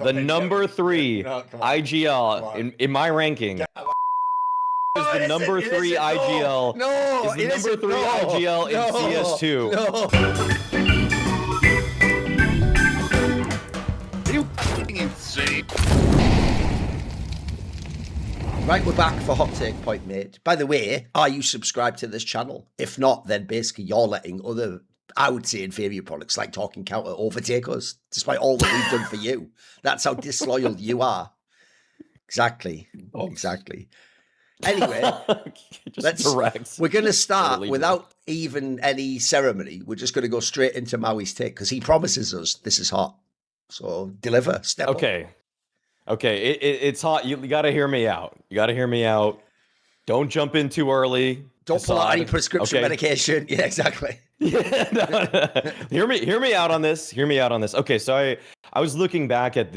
The number 3 IGL in my ranking is the number 3 IGL. No, is the number 3 IGL in CS2. Are you fucking insane? Right, we're back for Hot Take Point Mate. By the way, are you subscribed to this channel? If not, then basically you're letting other, I would say, inferior products like Talking Counter overtake us, despite all that we've done for you. That's how disloyal you are. Exactly. Exactly. Anyway, we're going to start without even any ceremony. We're just going to go straight into Maui's take because he promises us this is hot. So deliver, step up. Okay, it's hot. You got to hear me out. Don't jump in too early. Don't pull out any prescription medication. Yeah, exactly. Yeah, no. Hear me out on this. Okay, so I was looking back at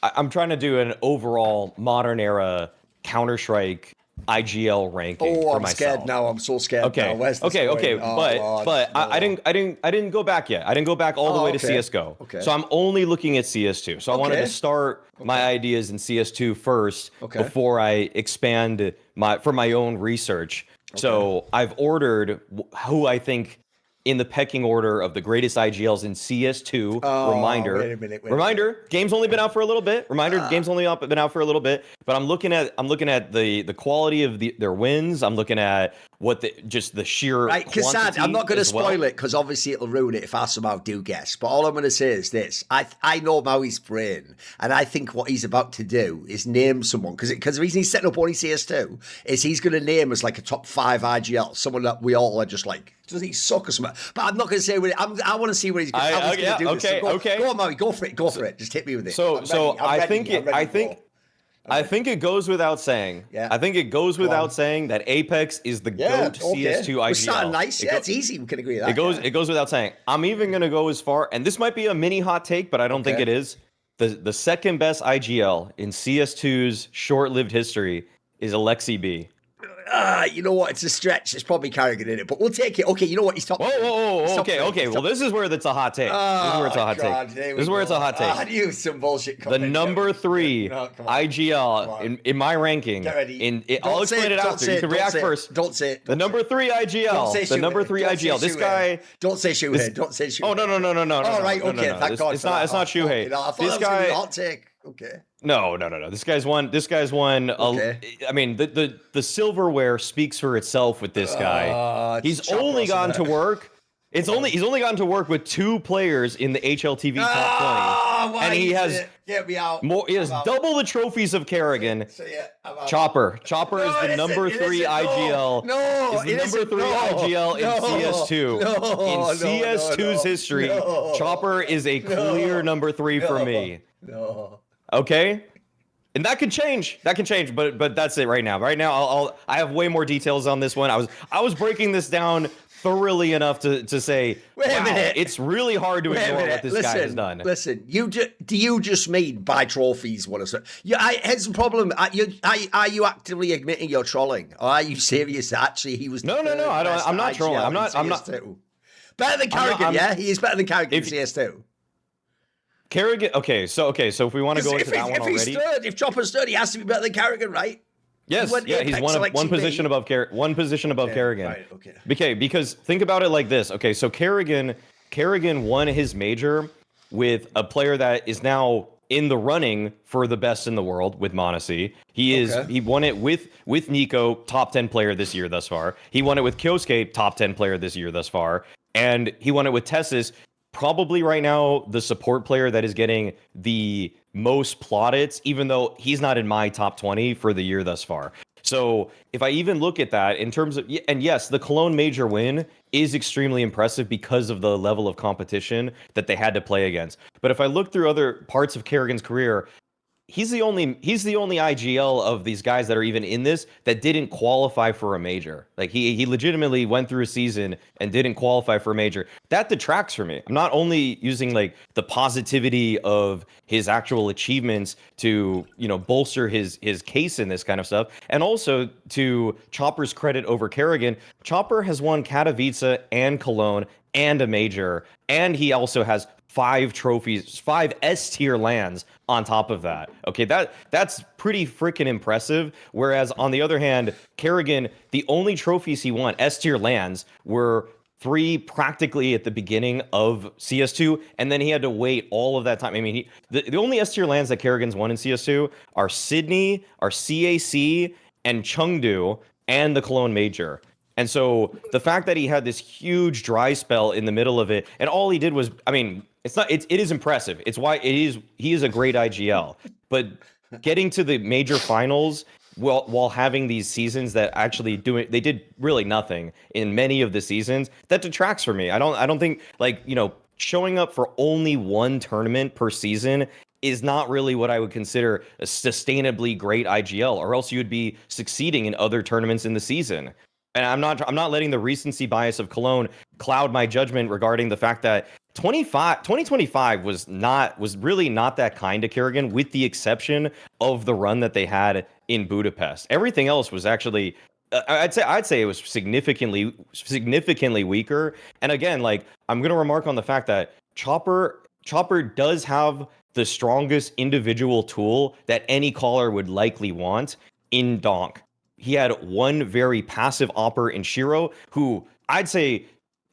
I'm trying to do an overall modern era Counter-Strike IGL ranking for myself. Scared now. I'm so scared now. Where's this going? But I didn't go back yet. I didn't go back all the way to CS:GO. So I'm only looking at CS2. So I wanted to start my ideas in CS2 first before I expand for my own research. So I've ordered who I think in the pecking order of the greatest IGLs in CS2. Reminder, game's only been out for a little bit. Game's only been out for a little bit. But I'm looking at the quality of their wins. I'm looking at just the sheer kassad. I'm not going to spoil it because obviously it'll ruin it if I somehow do guess. But all I'm going to say is this: I know Maui's brain, and I think what he's about to do is name someone because the reason he's setting up only CS2 is he's going to name as like a top 5 IGL, someone that we all are just like, does he suck or something? But I'm not going to say what I want to see what he's going to do. Go on, Maui, go for it. Just hit me with it. I think it goes without saying. I think it goes without saying that Apex is the GOAT CS2 IGL. We're starting nice. It's easy. We can agree with that. It goes without saying. I'm even going to go as far, and this might be a mini hot take, but I don't think it is. The second best IGL in CS2's short-lived history is Alexi B. You know what? It's a stretch. It's probably karrigan in it, but we'll take it. Okay, you know what? He's top. Okay. Well, this is where it's a hot take. This is where it's a hot take. I knew some bullshit. The number 3 IGL in my ranking. I'll explain it after. You can react first. Don't say it. The number 3 IGL. The number 3 IGL. This guy. Don't say Shuhei. Don't say Shuhei. Oh no. All right. Okay. Thank God. It's not Shuhei. This guy. Hot take. Okay. No. This guy's won. I mean, the silverware speaks for itself with this guy. He's only gotten to work. He's only gotten to work with 2 players in the HLTV top 20, and he has get me out. More. He has double the trophies of karrigan. Chopper is the number 3 IGL. Is the number 3 IGL in CS2. In CS2's history, Chopper is a clear number 3 for me. Okay, and that could change. But that's it right now. I have way more details on this one. I was breaking this down thoroughly enough to say, it's really hard to ignore what this guy has done. Listen, do you just mean buy trophies? Here's the problem. Are you actively admitting you're trolling, or are you serious? Actually, he was. No. I'm not trolling. I'm not. Better than karrigan. He is better than karrigan in CS2. karrigan. Okay, so if we want to go into that one already, if Chopper's third, he has to be better than karrigan, right? Yes, he's one position above karrigan. Right, okay. Because think about it like this. Okay, so karrigan won his major with a player that is now in the running for the best in the world with m0NESY. He won it with Nico, top 10 player this year thus far. He won it with Kyosuke, top 10 player this year thus far, and he won it with Tessus. Probably right now the support player that is getting the most plaudits, even though he's not in my top 20 for the year thus far. So if I even look at that in terms of, and yes, the Cologne Major win is extremely impressive because of the level of competition that they had to play against. But if I look through other parts of karrigan's career, he's the only IGL of these guys that are even in this that didn't qualify for a major. Like he legitimately went through a season and didn't qualify for a major. That detracts for me. I'm not only using like the positivity of his actual achievements to, bolster his case in this kind of stuff, and also to Chopper's credit over karrigan. Chopper has won Katowice and Cologne and a major, and he also has 5 trophies, 5 S tier lands on top of that. Okay, that's pretty freaking impressive. Whereas on the other hand, karrigan, the only trophies he won, S tier lands, were 3 practically at the beginning of CS2, and then he had to wait all of that time. I mean, the only S tier lands that karrigan's won in CS2 are Sydney, are CAC, and Chengdu, and the Cologne Major. And so the fact that he had this huge dry spell in the middle of it, and all he did was, I mean, it is impressive. It's why he is a great IGL. But getting to the major finals while having these seasons that actually they did really nothing in many of the seasons, that detracts for me. I don't think, like, you know, showing up for only one tournament per season is not really what I would consider a sustainably great IGL, or else you would be succeeding in other tournaments in the season. And I'm not letting the recency bias of Cologne cloud my judgment regarding the fact that 2025 was really not that kind to karrigan, with the exception of the run that they had in Budapest. Everything else was actually, I'd say it was significantly weaker. And again, like, I'm gonna remark on the fact that Chopper does have the strongest individual tool that any caller would likely want in donk. He had one very passive opper in Shiro, who I'd say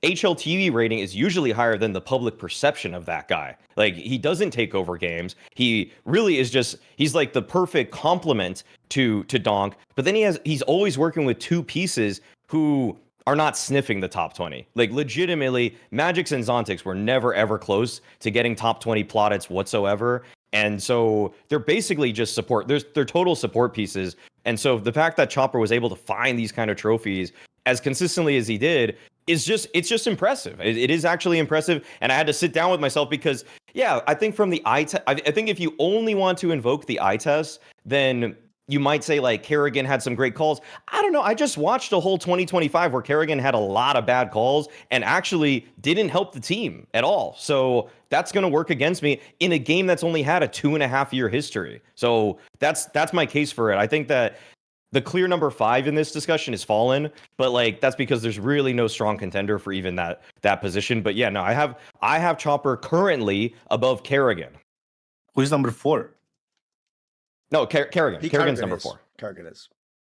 HLTV rating is usually higher than the public perception of that guy. Like, he doesn't take over games. He really is he's like the perfect complement to donk. But then he's always working with 2 pieces who are not sniffing the top 20. Like, legitimately, Magix and Zontix were never ever close to getting top 20 plaudits whatsoever. And so they're basically just support. They're total support pieces. And so the fact that Chopper was able to find these kind of trophies as consistently as he did it's just impressive. It is actually impressive. And I had to sit down with myself because, yeah, I think from the eye test, I think if you only want to invoke the eye test, then you might say, like, karrigan had some great calls. I don't know. I just watched a whole 2025 where karrigan had a lot of bad calls and actually didn't help the team at all. So that's going to work against me in a game that's only had a 2.5-year history. So that's my case for it. I think that the clear number 5 in this discussion is Fallen, but, like, that's because there's really no strong contender for even that position. But yeah, no, I have Chopper currently above karrigan. Who's number 4? No, karrigan. Karrigan's number 4. karrigan is.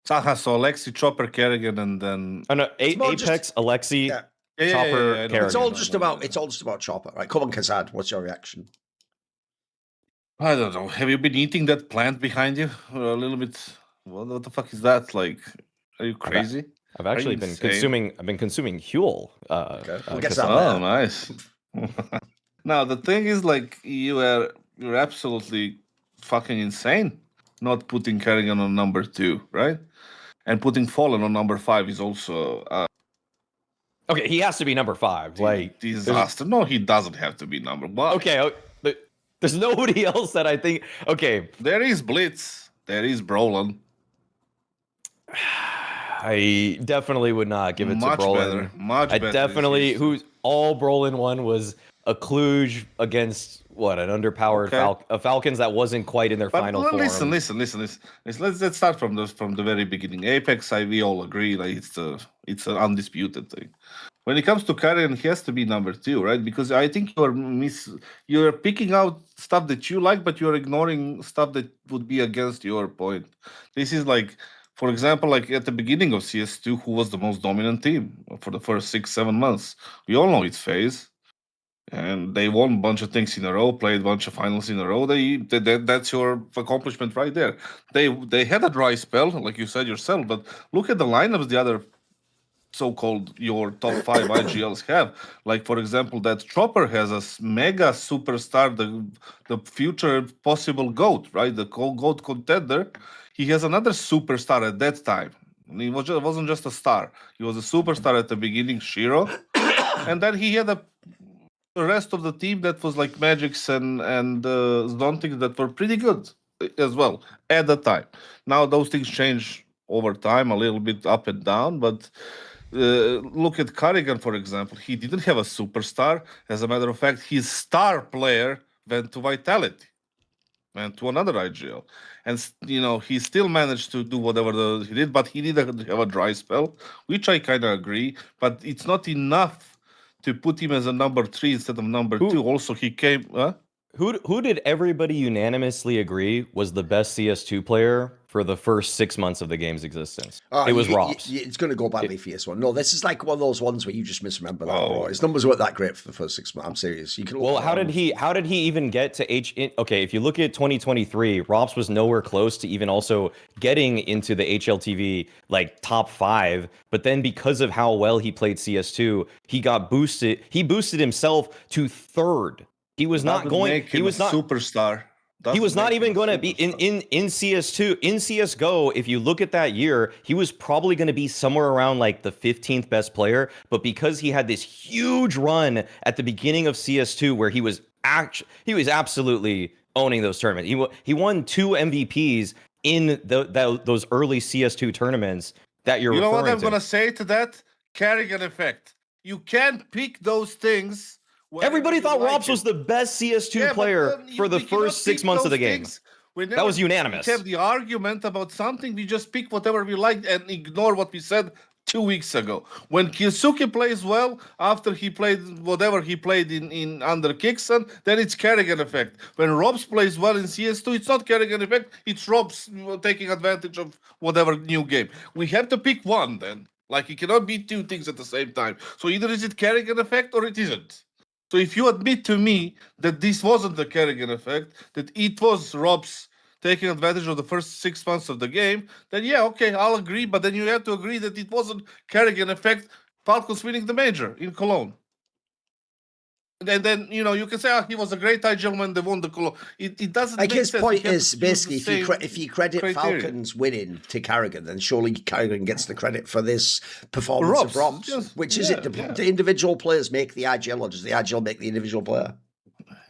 So Alexi, Chopper, karrigan, and then no, Apex, Alexi, Yeah. Chopper, karrigan. It's all just about Chopper, right? Come on, Kassad, what's your reaction? I don't know. Have you been eating that plant behind you a little bit? What the fuck is that? Like, are you crazy? I've actually been consuming. I've been consuming Huel. Okay. We'll get that. Oh, nice. Now the thing is, like, you're absolutely fucking insane not putting karrigan on number 2, right? And putting Fallen on number 5 is also okay. He has to be number 5. Like, disaster. No, he doesn't have to be number 1. Okay, there's nobody else that I think. Okay, there is Blitz. There is Brolin. I definitely would not give it to Brolin. Much better. Definitely, who's all Brolin won was a Kluge against what, an underpowered Falcons that wasn't quite in their final form. Listen. Let's start from the very beginning. Apex, we all agree, like, it's an undisputed thing. When it comes to karrigan, he has to be number 2, right? Because I think you're picking out stuff that you like, but you're ignoring stuff that would be against your point. This is like, for example, like at the beginning of CS2, who was the most dominant team for the first 6-7 months? We all know it's FaZe, and they won a bunch of things in a row, played a bunch of finals in a row. That's your accomplishment right there. They had a dry spell, like you said yourself, but look at the lineups the other so-called your top 5 IGLs have. Like, for example, that Chopper has a mega superstar, the future possible GOAT, right? The GOAT contender. He has another superstar at that time. He wasn't just a star. He was a superstar at the beginning, Shiro. And then he had the rest of the team that was like Magix and Zontix that were pretty good as well at the time. Now those things change over time, a little bit up and down, but look at karrigan, for example. He didn't have a superstar. As a matter of fact, his star player went to Vitality, went to another IGL. And, he still managed to do whatever he did, but he did have a dry spell, which I kind of agree. But it's not enough to put him as a number 3 instead of number 2. Also, he came. Who did everybody unanimously agree was the best CS2 player for the first 6 months of the game's existence? It was Robs. It's going to go badly for this one. No, this is like one of those ones where you just misremember that, bro. His numbers weren't that great for the first 6 months. I'm serious. You can. Well, how did he even get to Okay, if you look at 2023, Robs was nowhere close to even also getting into the HLTV like top 5. But then because of how well he played CS2, he got boosted. He boosted himself to 3rd. He was not going. He was not superstar. He was not even going to be in CS2. In CS:GO, if you look at that year, he was probably going to be somewhere around like the 15th best player. But because he had this huge run at the beginning of CS2, where he was absolutely owning those tournaments. He won 2 MVPs in those early CS2 tournaments that you're. You know what I'm going to say to that? Karrigan effect. You can't pick those things. Everybody thought Robs was the best CS2 player for the first 6 months of the game. That was unanimous. We have the argument about something, we just pick whatever we like and ignore what we said 2 weeks ago. When Kyosuke plays well, after he played whatever he played in under Kixon, then it's Karrigan effect. When Robs plays well in CS2, it's not Karrigan effect, it's Robs taking advantage of whatever new game. We have to pick one then. Like, you cannot be 2 things at the same time. So either is it Karrigan effect or it isn't. So if you admit to me that this wasn't the Karrigan effect, that it was Robs taking advantage of the first 6 months of the game, then yeah, okay, I'll agree. But then you have to agree that it wasn't Karrigan effect, Falcons winning the major in Cologne. And then, you can say, he was a great IGL when they won the Cologne. It doesn't make sense. His point is, basically, if you credit criteria. Falcons winning to Karrigan, then surely Karrigan gets the credit for this performance of Robs. Which is it? Do individual players make the IGL, or does the IGL make the individual player?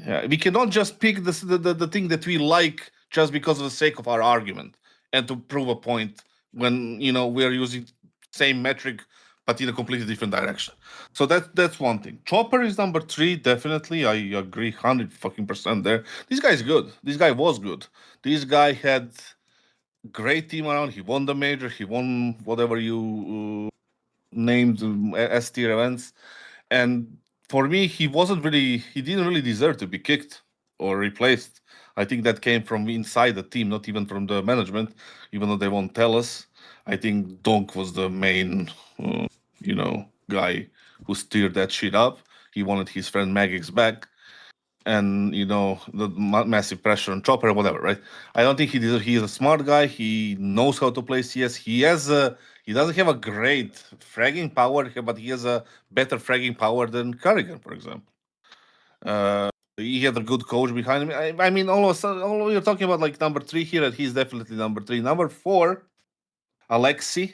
Yeah, we cannot just pick the thing that we like just because of the sake of our argument and to prove a point when, we are using same metric but in a completely different direction. So that's one thing. Chopper is number 3, definitely. I agree 100% there. This guy is good. This guy was good. This guy had great team around. He won the major. He won whatever you named S tier events. And for me, he didn't really deserve to be kicked or replaced. I think that came from inside the team, not even from the management, even though they won't tell us. I think Donk was the main, guy who steered that shit up. He wanted his friend Magix back, and the massive pressure on Chopper or whatever, right? I don't think he deserves. He is a smart guy. He knows how to play CS. He doesn't have a great fragging power, but he has a better fragging power than karrigan, for example. He had a good coach behind him. I mean, all of a sudden, you're talking about like number 3 here, and he's definitely number 3. Number 4, Alexi,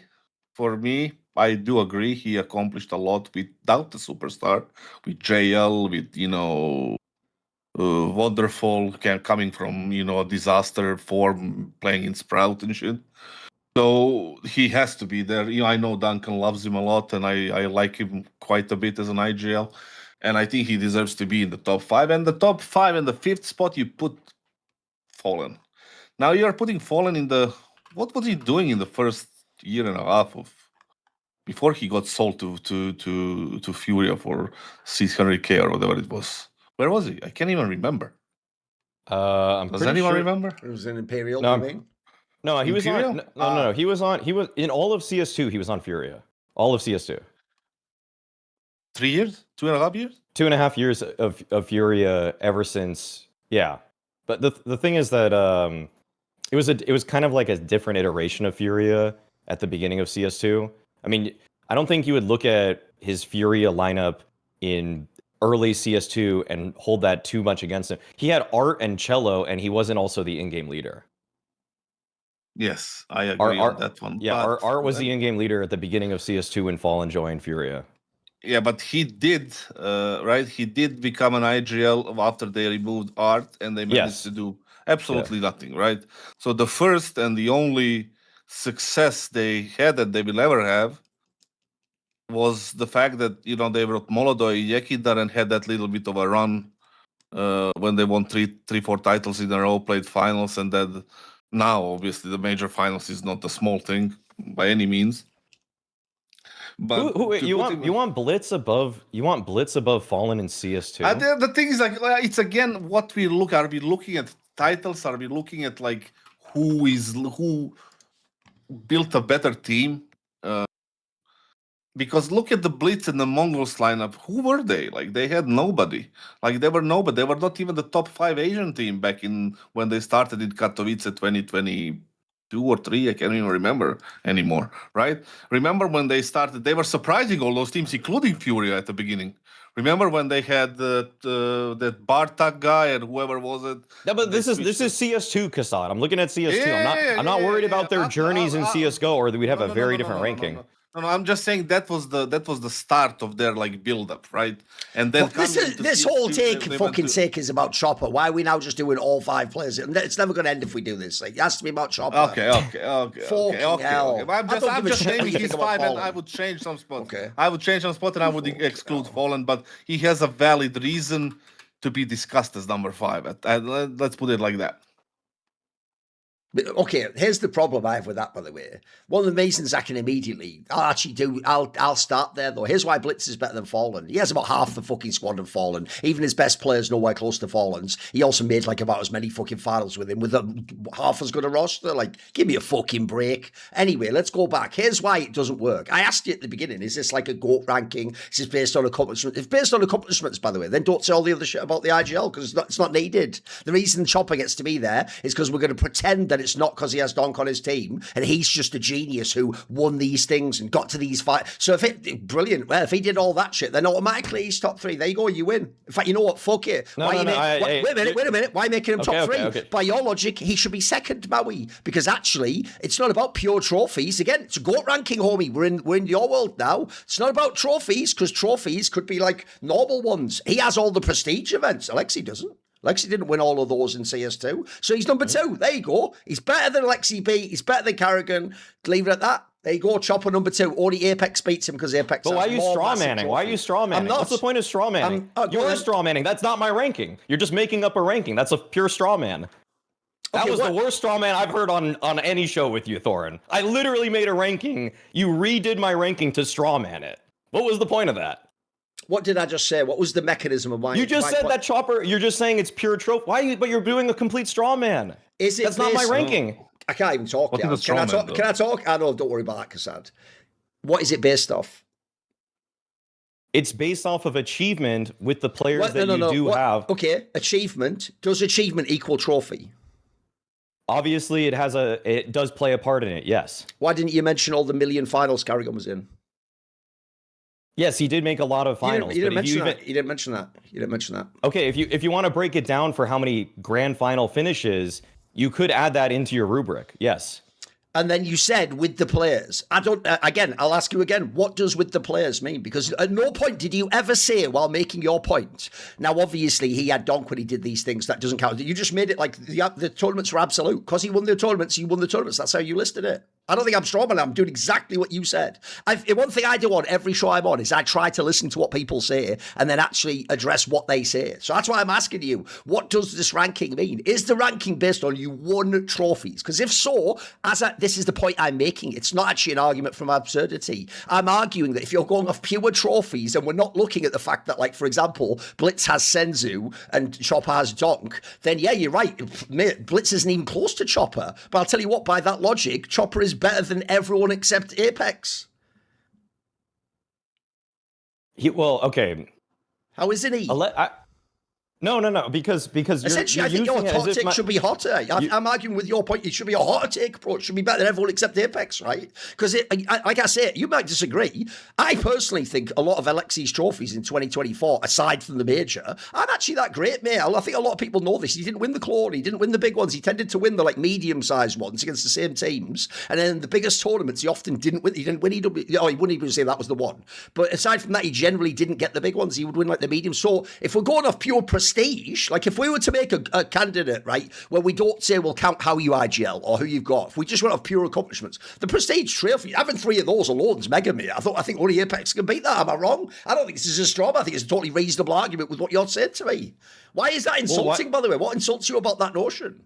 for me, I do agree. He accomplished a lot without the superstar, with JL, with, wonderful, coming from, a disaster form, playing in Sprout and shit. So he has to be there. I know Duncan loves him a lot, and I like him quite a bit as an IGL. And I think he deserves to be in the top 5. And the top 5 and the 5th spot, you put Fallen. Now you're putting Fallen in the... What was he doing in the first year and a half before he got sold to Furia for 600k or whatever it was? Where was he? I can't even remember. Does anyone remember? It was in Imperial. No, you mean? No, he Imperial? was on. No. He was in all of CS2. He was on Furia. All of CS2. 3 years? 2.5 years? 2.5 years of Furia ever since. Yeah, but the thing is that it was kind of like a different iteration of Furia at the beginning of CS2. I mean, I don't think you would look at his Furia lineup in early CS2 and hold that too much against him. He had Art and Cello, and he wasn't also the in-game leader. Yes, I agree on that one. Yeah, Art was the in-game leader at the beginning of CS2 when Fallen joined Furia. Yeah, but he did, right? He did become an IGL after they removed Art, and they managed to do absolutely nothing, right? So the first and the only success they had that they will ever have was the fact that, they brought Molodoy, Yekidar, and had that little bit of a run when they won 4 titles in a row, played finals, and then now, obviously, the major finals is not a small thing by any means. But you want Blitz above Fallen in CS2? The thing is, like, it's again what we look. Are we looking at titles? Are we looking at like who built a better team? Because look at the Blitz and the Mongols lineup. Who were they? Like, they had nobody. Like, they were nobody. They were not even the top 5 Asian team back in when they started in Katowice 2022 or 3. I can't even remember anymore, right? Remember when they started, they were surprising all those teams, including Furia at the beginning. Remember when they had that Bartak guy and whoever was it? No, but this is CS2, Kassad. I'm looking at CS2. I'm not worried about their journeys in CS:GO, or we'd have a very different ranking. No, I'm just saying that was the start of their like build up, right? And then this whole take is about Chopper. Why are we now just doing all 5 players? It's never going to end if we do this. Like, it has to be about Chopper. Okay. I'm just naming his 5, and I would change some spot. Okay. I would change some spot, and I would exclude Fallen, but he has a valid reason to be discussed as number 5. Let's put it like that. Okay, here's the problem I have with that, by the way. One of the reasons I can immediately, I'll start there, though. Here's why Blitz is better than Fallen. He has about half the fucking squad of Fallen. Even his best players nowhere close to Fallen's. He also made like about as many fucking finals with him, with half as good a roster. Like, give me a fucking break. Anyway, let's go back. Here's why it doesn't work. I asked you at the beginning, is this like a GOAT ranking? Is this based on accomplishments? If based on accomplishments, by the way, then don't say all the other shit about the IGL, because it's not needed. The reason Chopper gets to be there is because we're going to pretend that it's not because he has Donk on his team and he's just a genius who won these things and got to these fights. So brilliant. Well, if he did all that shit, then automatically he's top 3. There you go, you win. In fact, you know what? Fuck it. Wait a minute. Why making him top 3? Okay. By your logic, he should be second, Maui, because actually it's not about pure trophies. Again, it's a GOAT ranking, homie. We're in your world now. It's not about trophies, because trophies could be like normal ones. He has all the prestige events. Alexi doesn't. Alexi didn't win all of those in CS2. So he's number 2. There you go. He's better than Alexi B. He's better than karrigan. Leave it at that. There you go. Chopper number 2. Only Apex beats him because Apex. But why are you straw manning? Why are you straw manning? What's the point of straw manning? You're straw manning. That's not my ranking. You're just making up a ranking. That's a pure straw man. That was the worst straw man I've heard on any show with you, Thorin. I literally made a ranking. You redid my ranking to straw man it. What was the point of that? What did I just say? What was the mechanism of why? You just said that Chopper. You're just saying it's pure trope. But you're doing a complete straw man. That's not my ranking. I can't even talk. Can I talk? I know. Don't worry about that, Kassad. What is it based off? It's based off of achievement with the players that you do have. Okay, achievement. Does achievement equal trophy? Obviously, it does play a part in it. Yes. Why didn't you mention all the million finals karrigan was in? Yes, he did make a lot of finals. You didn't mention that. Okay, if you want to break it down for how many grand final finishes, you could add that into your rubric. Yes. And then you said with the players. I'll ask you again, what does with the players mean? Because at no point did you ever say while making your point. Now, obviously, he had Donk when he did these things. That doesn't count. You just made it like the tournaments were absolute. Because he won the tournaments, he won the tournaments. That's how you listed it. I don't think I'm strawman. I'm doing exactly what you said. One thing I do on every show I'm on is I try to listen to what people say and then actually address what they say. So that's why I'm asking you, what does this ranking mean? Is the ranking based on you won trophies? Because if so, this is the point I'm making. It's not actually an argument from absurdity. I'm arguing that if you're going off pure trophies and we're not looking at the fact that, like, for example, Blitz has Senzu and Chopper has Donk, then yeah, you're right. Blitz isn't even close to Chopper. But I'll tell you what, by that logic, Chopper is better than everyone except Apex. Okay. How isn't he? No, because essentially, I think your hot take should be hotter. I'm arguing with your point. It should be a hotter take approach. It should be better than everyone except Apex, right? Because, like I say, you might disagree. I personally think a lot of Alexi's trophies in 2024, aside from the major, aren't actually that great, mate. I think a lot of people know this. He didn't win the Cologne. He didn't win the big ones. He tended to win the medium-sized ones against the same teams. And then the biggest tournaments, he often didn't win. He didn't win EW. He wouldn't even say that was the one. But aside from that, he generally didn't get the big ones. He would win the medium. So if we're going off pure prestige, like if we were to make a candidate, right, where we don't say we'll count how you IGL or who you've got, if we just went off pure accomplishments, the prestige trail for you, having 3 of those alone is mega, mate. I think only Apex can beat that. Am I wrong? I don't think this is a straw. I think it's a totally reasonable argument with what you're saying to me. Why is that insulting, by the way? What insults you about that notion?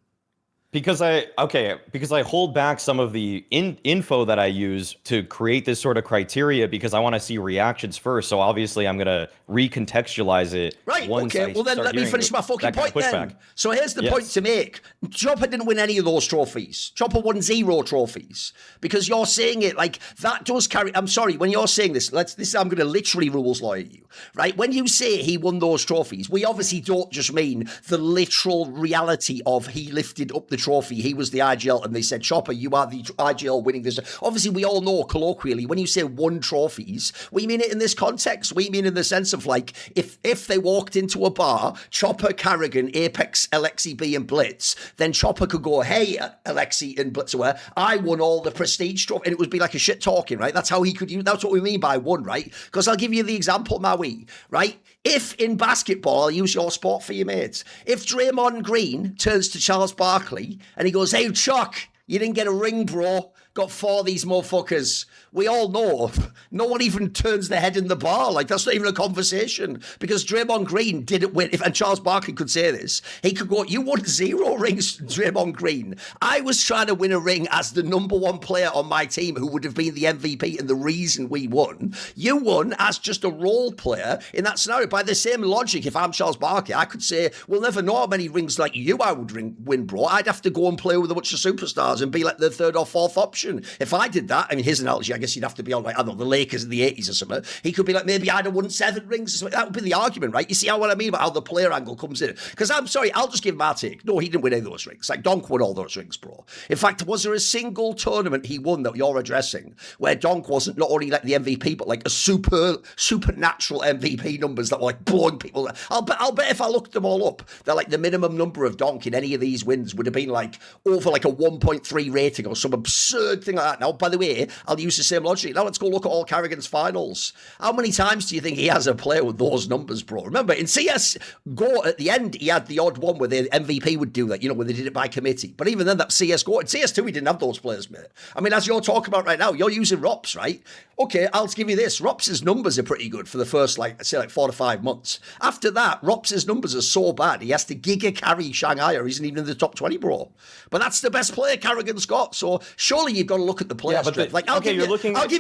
Because I hold back some of the info that I use to create this sort of criteria because I want to see reactions first. So obviously I'm gonna recontextualize it. Right. Okay. Well, then let me finish my fucking point then. So here's the point to make. Chopper didn't win any of those trophies. Chopper won 0 trophies because you're saying it like that does carry. I'm sorry when you're saying this. I'm going to literally rules lawyer you. Right. When you say he won those trophies, we obviously don't just mean the literal reality of he lifted up the trophy. He was the IGL, and they said, Chopper, you are the IGL winning this. Obviously, we all know colloquially when you say won trophies, we mean it in this context. We mean in the sense of like if they walked into a bar, Chopper, karrigan, Apex, Alexi B, and Blitz, then Chopper could go, hey, Alexi and Blitz, where I won all the prestige trophy, and it would be like a shit talking, right? That's how he could use. That's what we mean by won, right? Because I'll give you the example, Maui, right? If in basketball, I'll use your sport for your mates. If Draymond Green turns to Charles Barkley and he goes, hey, Chuck, you didn't get a ring, bro. Got 4 of these motherfuckers. We all know. No one even turns their head in the bar. Like, that's not even a conversation. Because Draymond Green didn't win. And Charles Barkley could say this. He could go, you won 0 rings, Draymond Green. I was trying to win a ring as the number 1 player on my team who would have been the MVP and the reason we won. You won as just a role player in that scenario. By the same logic, if I'm Charles Barkley, I could say, we'll never know how many rings like you I would win, bro. I'd have to go and play with a bunch of superstars and be like the 3rd or 4th option. If I did that, I mean, his analogy, I guess you'd have to be on like, I don't know, the Lakers in the 80s or something. He could be like, maybe I'd have won 7 rings or something. That would be the argument, right? You see what I mean about how the player angle comes in? Because I'm sorry, I'll just give my take. No, he didn't win any of those rings. Like, Donk won all those rings, bro. In fact, was there a single tournament he won that you're addressing where Donk wasn't not only like the MVP, but like a supernatural MVP numbers that were like blowing people? I'll bet if I looked them all up, that like the minimum number of Donk in any of these wins would have been like over like a 1.3 rating or some absurd thing like that. Now, by the way, I'll use the same logic. Now let's go look at all karrigan's finals. How many times do you think he has a player with those numbers, bro? Remember, in CS2 at the end, he had the odd one where the MVP would do that, where they did it by committee. But even then, that CS2, in CS2, he didn't have those players, mate. I mean, as you're talking about right now, you're using Rops, right? Okay, I'll give you this. Rops' numbers are pretty good for the first, 4 to 5 months. After that, Rops' numbers are so bad, he has to giga carry Shanghai, or isn't even in the top 20, bro. But that's the best player karrigan's got. So surely you've got to look at the player strength. I'll give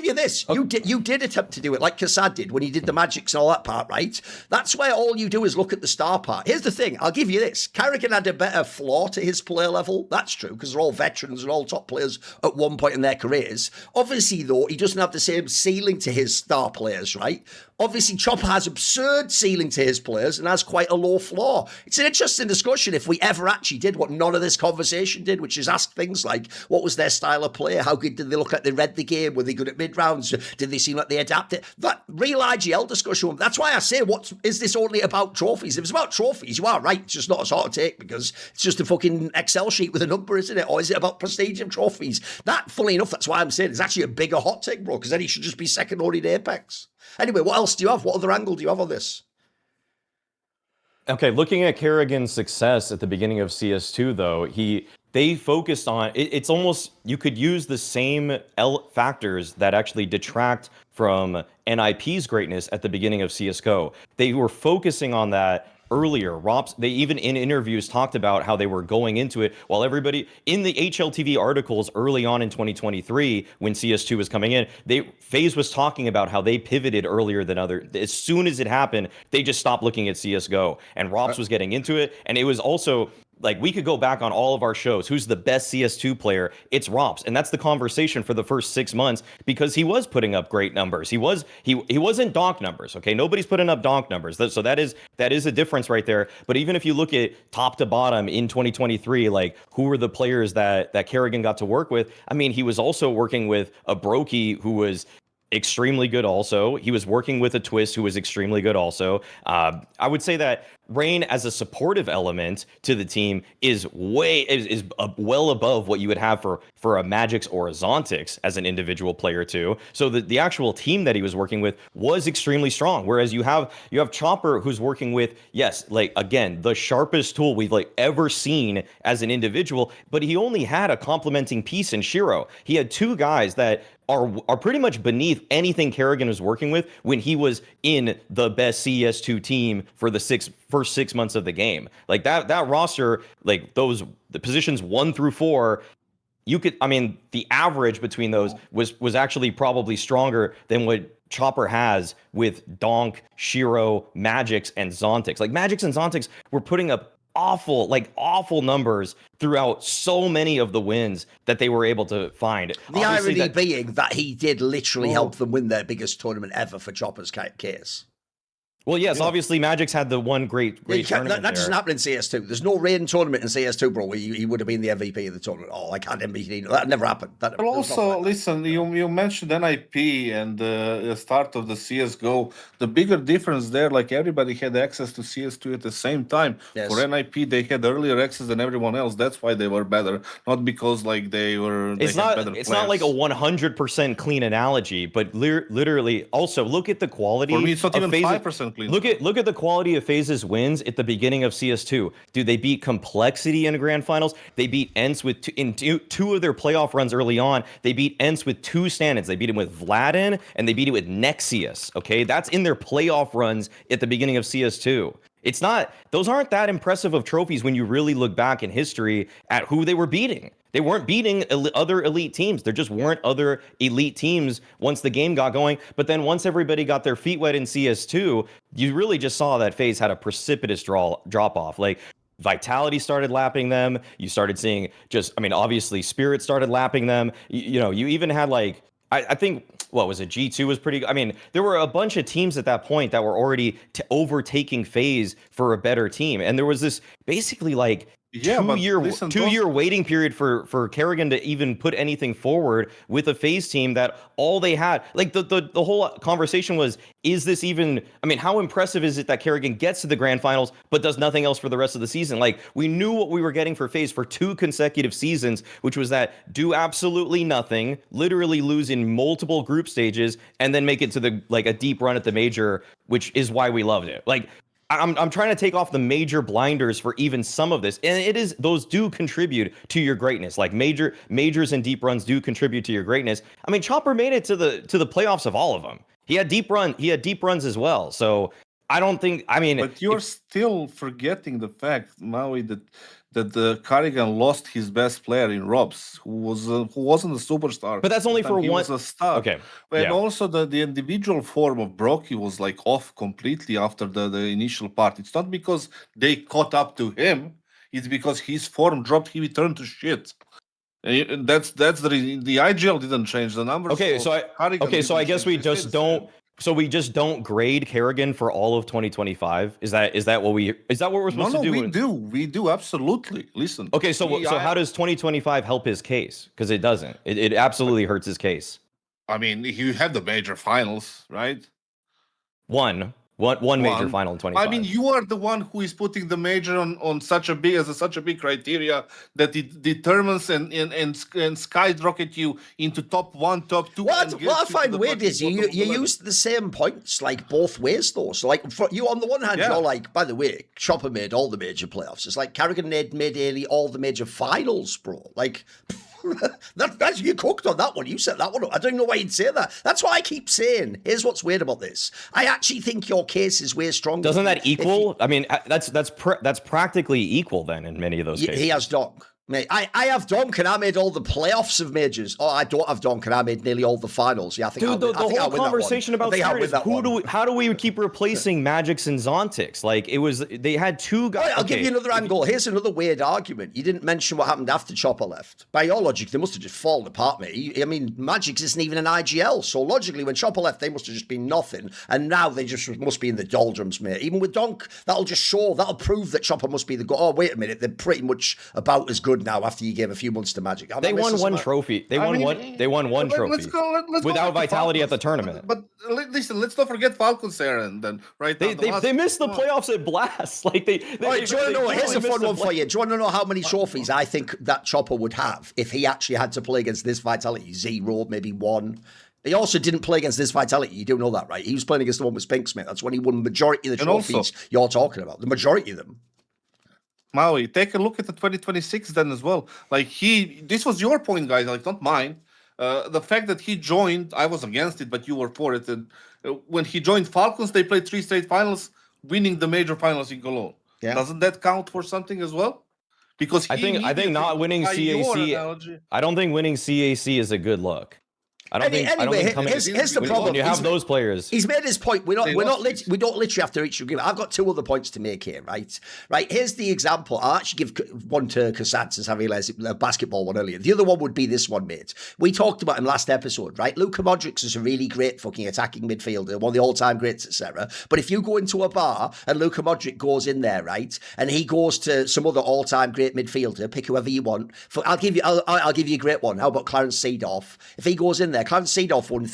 you this. Okay. You did attempt to do it like Kassad did when he did the magics and all that part, right? That's where all you do is look at the star part. Here's the thing. I'll give you this. Karrigan had a better floor to his player level. That's true because they're all veterans and all top players at one point in their careers. Obviously, though, he doesn't have the same ceiling to his star players, right? Obviously, Chopper has absurd ceiling to his players and has quite a low floor. It's an interesting discussion if we ever actually did what none of this conversation did, which is ask things like, what was their style of play? How good did they look like they read the game? Were they good at mid-rounds? Did they seem like they adapted? That real IGL discussion, that's why I say, is this only about trophies? If it's about trophies, you are right. It's just not as hard to take because it's just a fucking Excel sheet with a number, isn't it? Or is it about prestige of trophies? That, funnily enough, that's why I'm saying it's actually a bigger hot take, bro, because then he should just be second only to Apex. Anyway, what else do you have? What other angle do you have on this? Okay, looking at karrigan's success at the beginning of CS2, though, they focused on it's almost you could use the same factors that actually detract from NIP's greatness at the beginning of CS:GO. They were focusing on that earlier. Rops, they even in interviews talked about how they were going into it while everybody in the HLTV articles early on in 2023 when CS2 was coming in, FaZe was talking about how they pivoted earlier than as soon as it happened, they just stopped looking at CS:GO and Rops was getting into it. And it was also like we could go back on all of our shows. Who's the best CS2 player? It's Rops. And that's the conversation for the first 6 months because he was putting up great numbers. He wasn't donk numbers, okay? Nobody's putting up donk numbers. So that is a difference right there. But even if you look at top to bottom in 2023, like who were the players that karrigan got to work with? I mean, he was also working with a Brokey who was extremely good also. He was working with a Twist who was extremely good also. I would say that Rain as a supportive element to the team is well above what you would have for a Magix or a Zontix as an individual player too. So the actual team that he was working with was extremely strong. Whereas you have Chopper who's working with, yes, like again, the sharpest tool we've ever seen as an individual, but he only had a complementing piece in Shiro. He had 2 guys that are pretty much beneath anything karrigan was working with when he was in the best CS2 team for the first 6 months of the game. Like that roster, like the positions 1 through 4, the average between those was actually probably stronger than what Chopper has with Donk, Shiro, Magix, and Zontix. Like Magix and Zontix were putting up awful numbers throughout so many of the wins that they were able to find. The irony being that he did literally help them win their biggest tournament ever for Chopper's case. Well, yes, obviously Magix had the one great tournament. That doesn't happen in CS2. There's no rain tournament in CS2, bro, where he would have been the MVP of the tournament. Oh, I can't MVP. That never happened. But also, listen, you mentioned NIP and the start of the CSGO. The bigger difference there, like everybody had access to CS2 at the same time. Yes. For NIP, they had earlier access than everyone else. That's why they were better, not because like they were. It's not like a 100% clean analogy, but literally also look at the quality. For me, it's not even 5%. Look at the quality of FaZe's wins at the beginning of CS2. Dude, they beat Complexity in the grand finals. They beat ENCE with two of their playoff runs early on. They beat ENCE with 2 stand-ins. They beat him with Vladin and they beat it with Nexius. Okay, that's in their playoff runs at the beginning of CS2. Those aren't that impressive of trophies when you really look back in history at who they were beating. They weren't beating other elite teams. There just weren't other elite teams once the game got going. But then once everybody got their feet wet in CS2, you really just saw that FaZe had a precipitous drop off. Like Vitality started lapping them. You started seeing obviously Spirit started lapping them. You even had I think, what was it? G2 was pretty. There were a bunch of teams at that point that were already overtaking FaZe for a better team, and there was this basically two-year waiting period for karrigan to even put anything forward with a FaZe team that all they had, the whole conversation was, is this even? How impressive is it that karrigan gets to the grand finals but does nothing else for the rest of the season? Like, we knew what we were getting for FaZe for 2 consecutive seasons, which was that do absolutely nothing, literally lose in multiple group stages, and then make it to a deep run at the major, which is why we loved it. I'm trying to take off the major blinders for even some of this, and those do contribute to your greatness. Like majors and deep runs do contribute to your greatness. Chopper made it to the playoffs of all of them. He had deep runs as well. So I don't think. But you're still forgetting the fact, Maui, that the karrigan lost his best player in Robs, who wasn't a superstar. But that's only for one. He was a star. Okay. And also the individual form of Broky was off completely after the initial part. It's not because they caught up to him. It's because his form dropped. He returned to shit. And that's the IGL didn't change the numbers. Okay, so I guess we just don't. So we just don't grade karrigan for all of 2025. Is that what we're supposed to do? No, we do absolutely. Listen. Okay, so how does 2025 help his case? Because it doesn't. It absolutely hurts his case. You have the major finals, right? One major final in 25. You are the one who is putting the major on such a big criteria that it determines and skyrocket you into top 1, top 2. What I find weird is you used the same points both ways though. So for you, on the one hand, you're by the way, Chopper made all the major playoffs. It's karrigan made nearly all the major finals, bro. That's you cooked on that one. You set that one up. I don't know why you'd say that. That's what I keep saying. Here's what's weird about this. I actually think your case is way stronger. Doesn't that equal? That's practically equal then in many of those cases. He has donk. Mate, I have donk and I made all the playoffs of majors. Oh, I don't have donk and I made nearly all the finals. Yeah, I think. Dude, the whole conversation about Spirit is how do we keep replacing Magix and Zontix? They had 2 guys. Right, I'll give you another angle. Here's another weird argument. You didn't mention what happened after Chopper left. By your logic, they must have just fallen apart, mate. Magix isn't even an IGL, so logically, when Chopper left, they must have just been nothing, and now they just must be in the doldrums, mate. Even with donk, that'll prove that Chopper must be the good. Oh, wait a minute, they're pretty much about as good now after you gave a few months to Magic. They won one trophy. They won one trophy. Let's go without Vitality at the tournament. But listen, let's not forget Falcons there, and then they missed the playoffs at Blast. Right, do you want to know? Here's a fun one for you. Do you want to know how many trophies I think that Chopper would have if he actually had to play against this Vitality? 0, maybe 1. He also didn't play against this Vitality. You do know that, right? He was playing against the one with Spinksmith. That's when he won the majority of the trophies you're talking about. The majority of them. Maui, take a look at the 2026 then as well. This was your point, guys, not mine. The fact that he joined, I was against it, but you were for it. And when he joined Falcons, they played 3 straight finals. winning the major finals in Cologne. Yeah. Doesn't that count for something as well? Because I think not winning CAC. I don't think winning CAC is a good look. I don't think here's the problem. When you have those players. He's made his point. We don't literally have to reach agreement. I've got two other points to make here, right? Right, here's the example. I'll actually give one to kassad, since I realised the basketball one earlier. The other one would be this one, mate. We talked about him last episode, right? Luka Modric is a really great fucking attacking midfielder, one of the all-time greats, etc. But if you go into a bar and Luka Modric goes in there, right, and he goes to some other all-time great midfielder, pick whoever you want. I'll give you a great one. How about Clarence Seedorf? If he goes in there, Clarence Seedorf won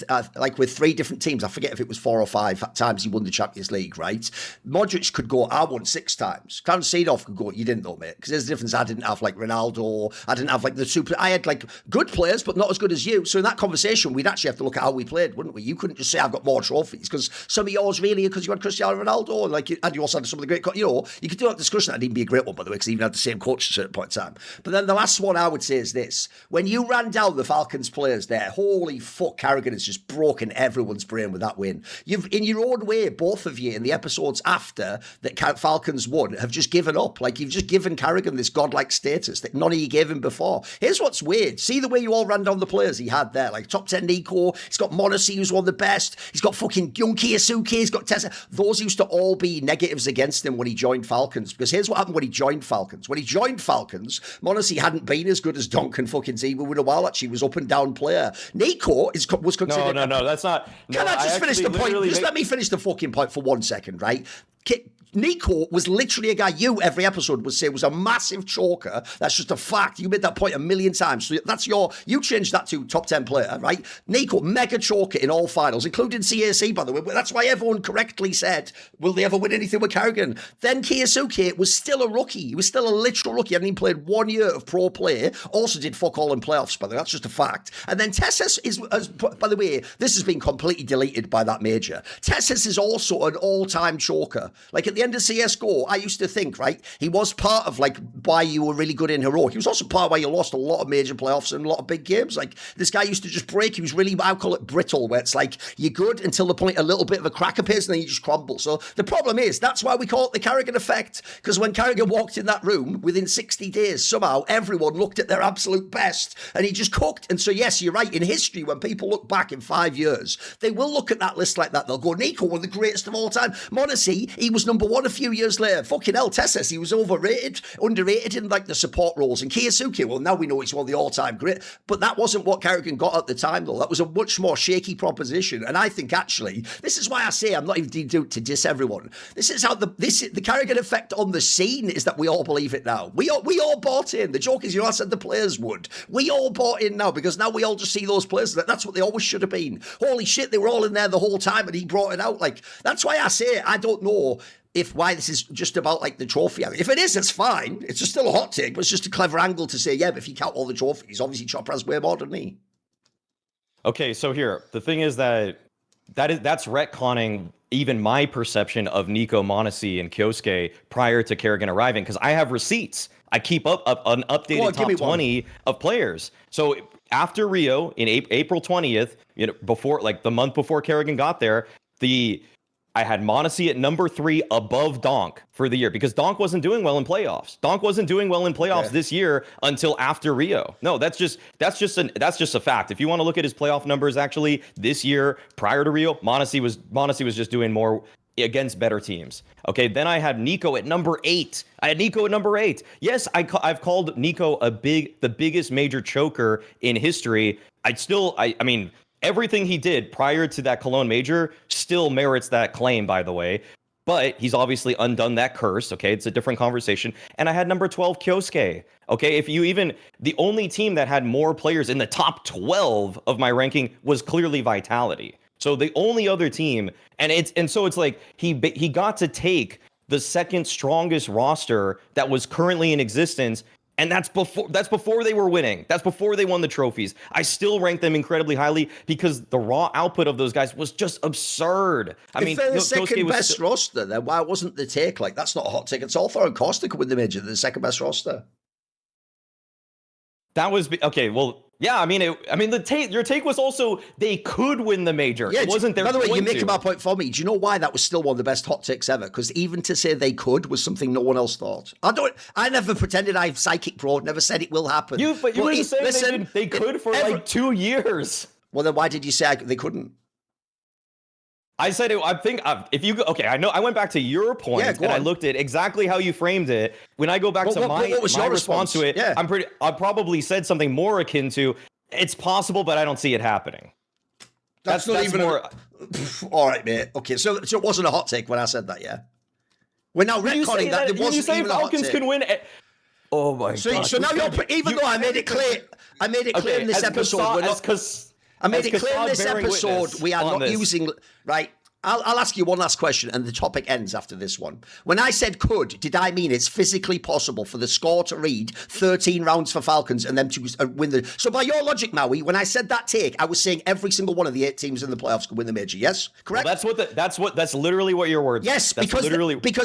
with 3 different teams. I forget if it was 4 or 5 times he won the Champions League, right? Modric could go, I won 6 times. Clarence Seedorf could go, you didn't though, mate. Because there's a difference. I didn't have like Ronaldo. I didn't have like I had like good players, but not as good as you. So in that conversation, we'd actually have to look at how we played, wouldn't we? You couldn't just say I've got more trophies because some of yours really because you had Cristiano Ronaldo and you also had some of the great, you could do that discussion. That didn't be a great one, by the way, because he even had the same coach at a certain point in time. But then the last one I would say is this. When you ran down the Falcons players there, holy fuck, Karrigan has just broken everyone's brain with that win. You've, in your own way, both of you in the episodes after that Falcons won have just given up. Like you've just given Karrigan this godlike status that none of you gave him before. Here's what's weird. See the way you all ran down the players he had there, like top 10 Nico. He's got Monesi, who's one of the best. He's got fucking Yunki Asuke. He's got Tessa. Those used to all be negatives against him when he joined Falcons. Because here's what happened when he joined Falcons. When he joined Falcons, Monesi hadn't been as good as Donk and fucking Ziba in a while. Actually, was up and down player. Nico was considered. No, that's not. Can I just finish the point? Just let me finish the fucking point for 1 second, right? Nico was literally a guy you every episode would say was a massive choker. That's just a fact. You made that point a million times. So that's you changed that to top 10 player, right? Nico, mega choker in all finals, including CAC, by the way. That's why everyone correctly said, will they ever win anything with Karrigan? Then Kiyosuke was still a rookie. He was still a literal rookie. He hadn't even played 1 year of pro play. Also did fuck all in playoffs, by the way. That's just a fact. And then Tessis is, by the way, this has been completely deleted by that major. Tessis is also an all-time choker. Like at the end of CSGO, I used to think, right, he was part of like why you were really good in Heroic. He was also part of why you lost a lot of major playoffs and a lot of big games. Like this guy used to just break. He was really, I call it brittle, where it's like you're good until the point a little bit of a crack appears and then you just crumble. So the problem is, that's why we call it the Karrigan effect. Because when Karrigan walked in that room, within 60 days, somehow everyone looked at their absolute best and he just cooked. And so yes, you're right. In history, when people look back in 5 years, they will look at that list like that. They'll go, Nico, one of the greatest of all time. Monesi, he was number 1 a few years later. Fucking hell, Tessis, he was underrated in like the support roles. And Kiyosuke, well, now we know he's one of the all-time great. But that wasn't what Karrigan got at the time, though. That was a much more shaky proposition. And I think actually, this is why I say I'm not even to diss everyone. This is how the Karrigan effect on the scene is that we all believe it now. We all bought in. The joke is, I said the players would. We all bought in now because now we all just see those players. That's what they always should have been. Holy shit, they were all in there the whole time and he brought it out. Like, that's why I say I don't know why this is just about like the trophy. If it is, it's fine. It's just still a hot take, but it's just a clever angle to say, yeah, but if you count all the trophies, obviously Chopra has way more than me. Okay, so here, the thing is that's retconning even my perception of Nico, Monesi, and Kyosuke prior to Karrigan arriving, because I have receipts. I keep up an updated top 20 of players. So after Rio, in April 20th, before like the month before Karrigan got there, I had Monesi at number 3 above Donk for the year because Donk wasn't doing well in playoffs. Donk wasn't doing well in playoffs this year until after Rio. No, that's just a fact. If you want to look at his playoff numbers, actually this year prior to Rio, Monesi was just doing more against better teams. Okay, then I had Nico at number 8. Yes, I've called Nico the biggest major choker in history. I mean. Everything he did prior to that Cologne Major still merits that claim, by the way. But he's obviously undone that curse, okay? It's a different conversation. And I had number 12, Kyosuke. Okay, the only team that had more players in the top 12 of my ranking was clearly Vitality. So the only other team, so it's like he got to take the second strongest roster that was currently in existence. And that's before they were winning. That's before they won the trophies. I still rank them incredibly highly because the raw output of those guys was just absurd. If they're the second best roster, then why wasn't the take like that's not a hot take? It's all Thorin Costa could win the major. They're the second best roster. That was okay. Well, Yeah, I mean, your take was also they could win the major. Yeah, it wasn't their. By the way, you're going making to. my point for me. Do you know why that was still one of the best hot takes ever? Because even to say they could was something no one else thought. I never pretended I'm psychic pro. Never said it will happen. But you were saying they could for like 2 years. Well, then why did you say they couldn't? I said it. I think if you okay, I know. I went back to your point and I looked at exactly how you framed it. When I go back to my response to it, yeah. I probably said something more akin to it's possible, but I don't see it happening. That's not even more. All right, mate. Okay, so it wasn't a hot take when I said that. Yeah, we're now retconning that. It wasn't you say even Falcons can win. Oh my god! So now even though I made it clear, in this episode. I made it clear in this episode we are not using, right? I'll ask you one last question, and the topic ends after this one. When I said could, did I mean it's physically possible for the score to read 13 rounds for Falcons and them to win the... So by your logic, Maui, when I said that take, I was saying every single one of the 8 teams in the playoffs could win the major. Yes? Correct? Well, that's literally what your words. Yes, because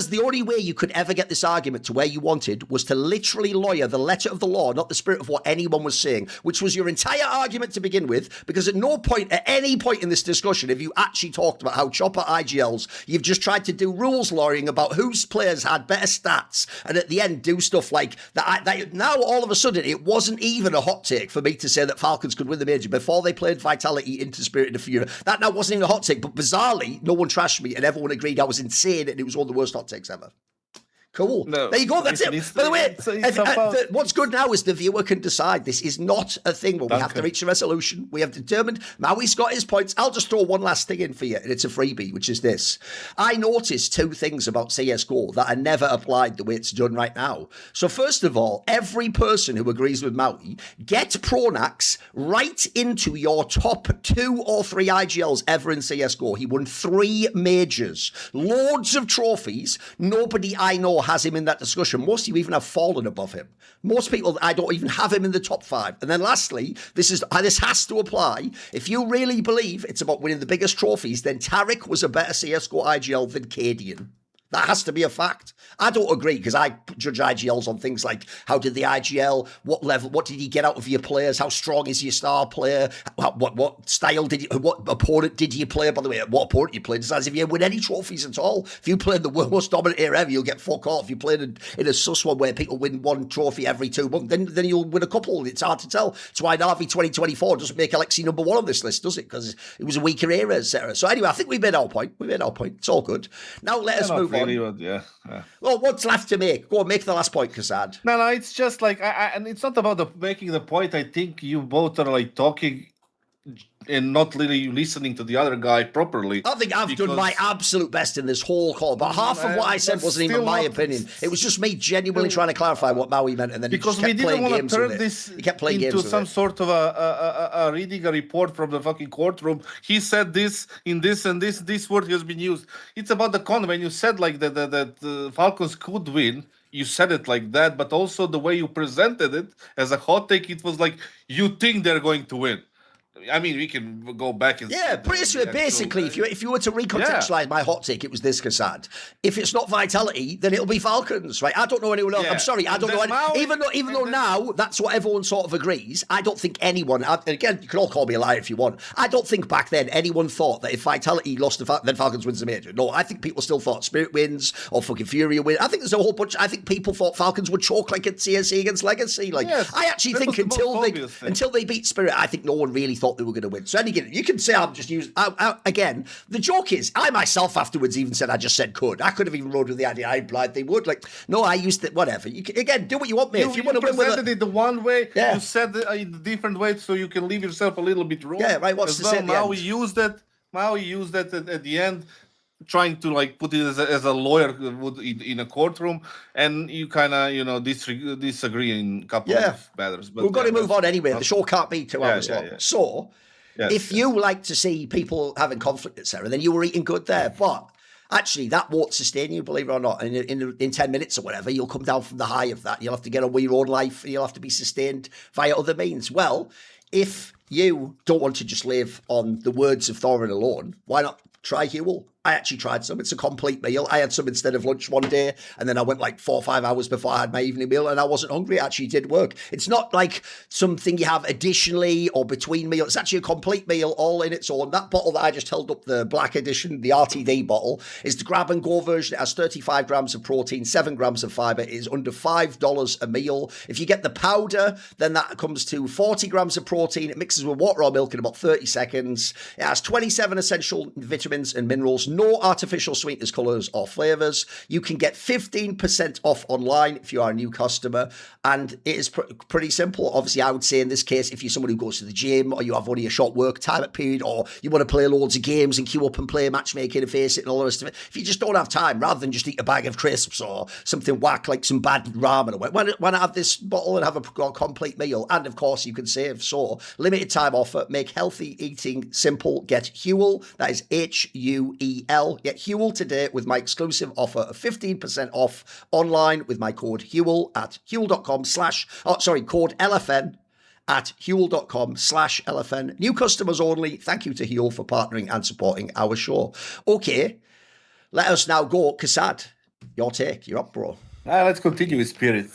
the only way you could ever get this argument to where you wanted was to literally lawyer the letter of the law, not the spirit of what anyone was saying, which was your entire argument to begin with, because at no point, at any point in this discussion, have you actually talked about how chopper IGLs, you've just tried to do rules lawyering about whose players had better stats, and at the end do stuff like that. Now all of a sudden it wasn't even a hot take for me to say that Falcons could win the major before they played Vitality into Spirit and Fury. That now wasn't even a hot take, but bizarrely no one trashed me and everyone agreed I was insane and it was one of the worst hot takes ever. Cool. No, there you go. That's it. By the way, what's good now is the viewer can decide. This is not a thing where we have to reach a resolution. We have determined Maui's got his points. I'll just throw one last thing in for you, and it's a freebie, which is this. I noticed 2 things about CSGO that are never applied the way it's done right now. So first of all, every person who agrees with Maui, get Pronax right into your top 2 or 3 IGLs ever in CSGO. He won 3 majors, loads of trophies. Nobody I know has him in that discussion. Most of you even have fallen above him. Most people, I don't even have him in the top 5. And then lastly, this has to apply. If you really believe it's about winning the biggest trophies, then Tarek was a better CSGO IGL than Cadian. That has to be a fact. I don't agree because I judge IGLs on things like how did the IGL, what level, what did you get out of your players, how strong is your star player, what style what opponent did you play? By the way, what opponent you played decides if you win any trophies at all. If you played the most dominant era ever, you'll get fuck off. If you played in a sus one where people win 1 trophy every 2 months, then you'll win a couple. It's hard to tell. That's why Navi 2024 doesn't make Alexi number 1 on this list, does it? Because it was a weaker era, etc. So anyway, I think we made our point. It's all good. Now let us move on. Yeah. Well, what's left to make? Go on, make the last point, Kassad. No, it's just like, and it's not about making the point. I think you both are like talking and not really listening to the other guy properly. I think I've done my absolute best in this whole call, but half of what I said wasn't even my opinion. It was just me genuinely trying to clarify what Maui meant, and then because he just kept playing games with it. We didn't want to turn this he kept playing into games some with sort of a reading a report from the fucking courtroom. He said this in this and this word has been used. It's about the con. When you said like that Falcons could win, you said it like that, but also the way you presented it as a hot take, it was like you think they're going to win. I mean, we can go back and basically, if you were to recontextualize my hot take, it was this, Kassad. If it's not Vitality, then it'll be Falcons, right? I don't know anyone else. I'm sorry, I don't know. Even though now that's what everyone sort of agrees, I don't think anyone. Again, you can all call me a liar if you want. I don't think back then anyone thought that if Vitality lost, then Falcons wins the major. No, I think people still thought Spirit wins or fucking Fury wins. I think there's a whole bunch. I think people thought Falcons would choke like at CSE against Legacy. Like I actually think until they beat Spirit, I think no one really thought they were going to win. So again, you can say I'm just using again. The joke is, I myself afterwards even said I just said could. I could have even rode with the idea I implied they would. Like, no, I used it. Whatever. You can, again, do what you want, mate. If you want to win with it the one way, you said it in a different way, so you can leave yourself a little bit wrong. Yeah, right. What's to say? Maui used that. Maui used that at the end, trying to like put it as a lawyer would in a courtroom, and you kind of disagree in a couple of matters. But we've got to move on anyway. The show can't be 2 hours long. Yeah. So if you like to see people having conflict, etc., then you were eating good there. But actually, that won't sustain you, believe it or not. And in 10 minutes or whatever, you'll come down from the high of that. You'll have to get on with your own life, and you'll have to be sustained via other means. Well, if you don't want to just live on the words of Thorin alone, why not try Huel? I actually tried some. It's a complete meal. I had some instead of lunch one day, and then I went like 4 or 5 hours before I had my evening meal, and I wasn't hungry. It actually did work. It's not like something you have additionally or between meals. It's actually a complete meal all in its own. That bottle that I just held up, the black edition, the RTD bottle, is the grab and go version. It has 35 grams of protein, 7 grams of fiber. It is under $5 a meal. If you get the powder, then that comes to 40 grams of protein. It mixes with water or milk in about 30 seconds. It has 27 essential vitamins and minerals. No artificial sweeteners, colours, or flavours. You can get 15% off online if you are a new customer. And it is pretty simple. Obviously, I would say in this case, if you're someone who goes to the gym or you have only a short work time period or you want to play loads of games and queue up and play matchmaking and face it and all the rest of it, if you just don't have time, rather than just eat a bag of crisps or something whack like some bad ramen, why not have this bottle and have a complete meal? And of course, you can save. So, limited time offer. Make healthy eating simple. Get Huel. That is Huel. Get Huel today with my exclusive offer of 15% off online with my code Huel at huel.com code LFN at huel.com/LFN. New customers only. Thank you to Huel for partnering and supporting our show. Okay, let us now go. Kassad, your take. You're up, bro. Let's continue with Spirit.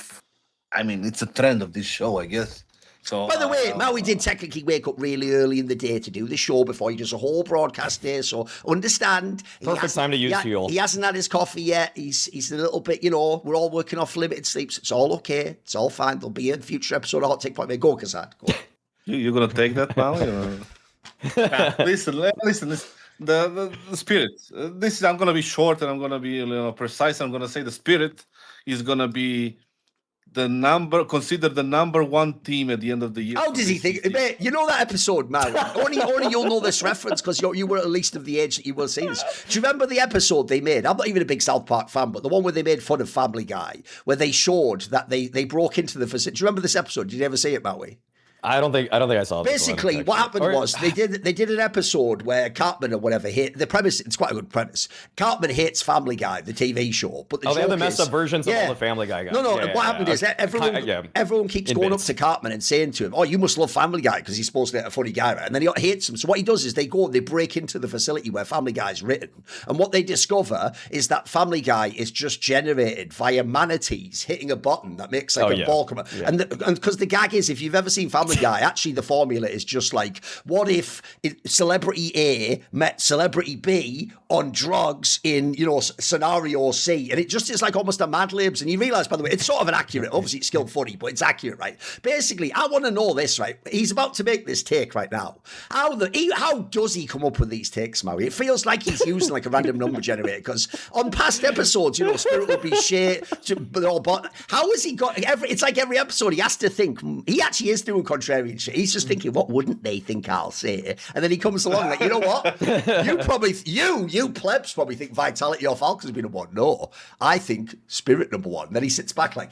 I mean, it's a trend of this show, I guess. So, by the way, Maui did technically wake up really early in the day to do the show before he does a whole broadcast day. So understand. Perfect time to use fuel. He hasn't had his coffee yet. He's a little bit, we're all working off limited sleeps. It's all okay. It's all fine. There'll be a future episode of Hot Take Point. Go, Kassad. Go. You're going to take that, Maui? Listen. The Spirit. I'm going to be short and I'm going to be precise. I'm going to say the Spirit is going to be considered the number one team at the end of the year. How does he think? Mate, you know that episode, man. Only you'll know this reference because you were at least of the age that you will see this. Do you remember the episode they made? I'm not even a big South Park fan, but the one where they made fun of Family Guy, where they showed that they broke into the facility. Do you remember this episode? Did you ever see it, Maui? I don't think I saw this. Basically, what happened was they did an episode where Cartman or whatever hit the premise. It's quite a good premise. Cartman hates Family Guy, the TV show, but the they have the messed up versions of all the Family Guy guys. No. What happened is everyone keeps going up to Cartman and saying to him, "Oh, you must love Family Guy because he's supposed to be a funny guy," right? And then he hates him. So what he does is they break into the facility where Family Guy is written, and what they discover is that Family Guy is just generated via manatees hitting a button that makes like a ball come out. And because the gag is, if you've ever seen Family Guy, actually the formula is just like, what if celebrity A met celebrity B on drugs in, scenario C? And it just is like almost a Mad Libs. And you realize, by the way, it's sort of an accurate, obviously it's still funny, but it's accurate, right? Basically, I want to know this, right? He's about to make this take right now. How does he come up with these takes, Maui? It feels like he's using like a random number generator because on past episodes, Spirit will be shit. But how has he got it's like every episode he has to think. He actually is doing contrarian shit. He's just thinking, what wouldn't they think I'll say? And then he comes along like, you know what? You plebs probably think Vitality or Falcons have been number one. No, I think Spirit number one. Then he sits back like,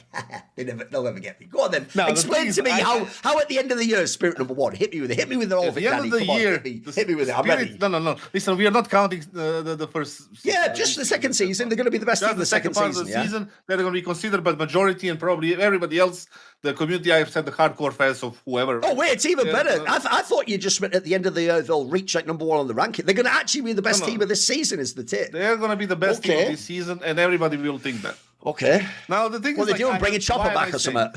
they'll never get me. Go on then. Explain to me how at the end of the year Spirit number one. Hit me with it. Hit me with it all. At the end of the year, hit me with it. I'm ready. No. Listen, we are not counting the first. Yeah, just the second season. They're going to be the best team in the second part season. Of the season, they're going to be considered by majority and probably everybody else. The community, I've said the hardcore fans of whoever. Oh wait, it's even better. I thought you just meant at the end of the year they'll reach like number one on the ranking. They're going to actually be the best team of this season. Is the tip? They're going to be the best team of this season, and everybody will think that. Okay. Now the thing is, what they doing? Bring a chopper back or something.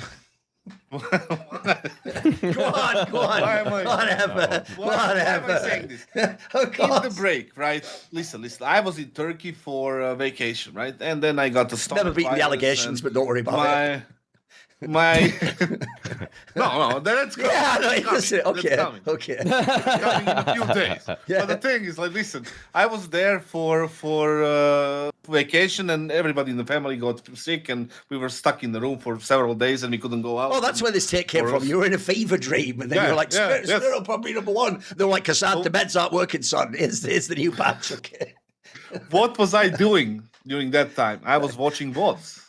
Go on. Whatever. Why am I saying this? In the break, right? Listen. I was in Turkey for vacation, right? And then I got to stop. Never beaten the allegations, but don't worry about it. No, that's coming. Yeah, no, listen, okay. It's coming in a few days. Yeah. But the thing is, like, listen, I was there for vacation, and everybody in the family got sick, and we were stuck in the room for several days, and we couldn't go out. Oh, that's where this take came from. You were in a fever dream, and then you're like, Spirit will probably number one. They're like, Kassad, the meds aren't working, son. It's the new batch. Okay. What was I doing during that time? I was watching VODs.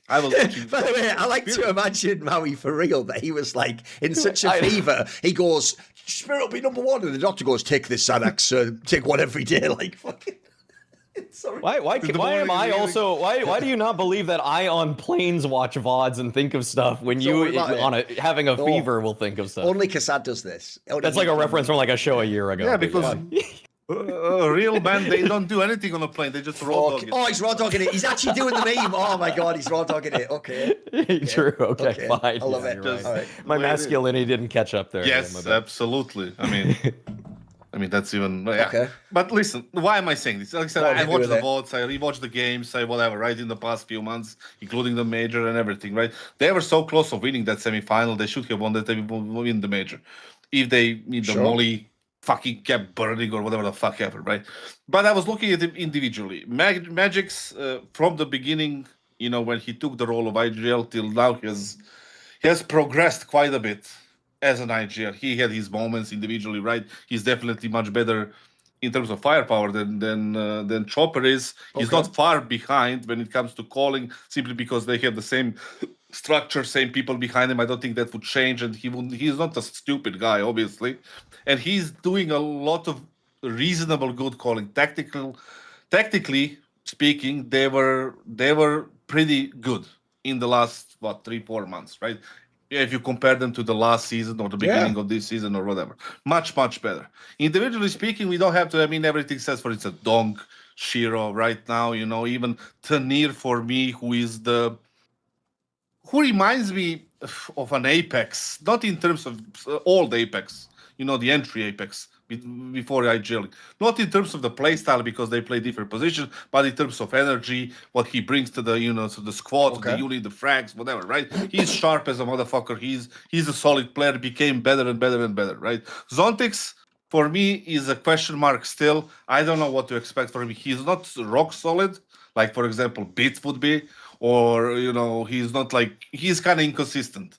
By the way, I like to imagine Maui for real that he was like in such a fever. He goes, Spirit will be number one. And the doctor goes, take this Xanax, take one every day. Like, fucking. Sorry. Why do you not believe that I on planes watch VODs and think of stuff when having a fever will think of stuff? Only Kassad does this. That's like a reference from like a show a year ago. Yeah, because Real men, they don't do anything on a plane. They just raw dog it. Oh, he's raw dogging it. He's actually doing the meme. Oh my god, he's raw dogging it. Okay. True. Okay, fine. I love it. You're right. All right. My masculinity didn't catch up there. Yes, absolutely. I mean, that's even Okay. But listen, why am I saying this? Like I said, Go on, I hit me watched with the it. votes, I rewatched the games, I whatever, right, in the past few months, including the major and everything, right? They were so close of winning that semi-final. They should have won that. They will win the major if they the Sure. molly fucking kept burning or whatever the fuck ever, right? But I was looking at him individually. Magic's from the beginning, when he took the role of IGL till now, he has progressed quite a bit as an IGL. He had his moments individually, right? He's definitely much better in terms of firepower than Chopper is. He's not far behind when it comes to calling, simply because they have the same structure, same people behind him. I don't think that would change, and he's not a stupid guy, obviously. And he's doing a lot of reasonable good calling. Tactically speaking, they were pretty good in the last 3-4 months, right? If you compare them to the last season or the beginning of this season or whatever, much better. Individually speaking, we don't have to. I mean, everything says for it's a donk, Shiro right now. Even Tanir for me, who reminds me of an Apex, not in terms of old Apex, the entry Apex before IGL. Not in terms of the playstyle because they play different positions, but in terms of energy, what he brings to the to the squad, to the unit, the frags, whatever, right? He's sharp as a motherfucker. He's a solid player, became better and better and better, right? Zontix, for me, is a question mark still. I don't know what to expect from him. He's not rock solid, like, for example, Beats would be, or, he's not he's kind of inconsistent.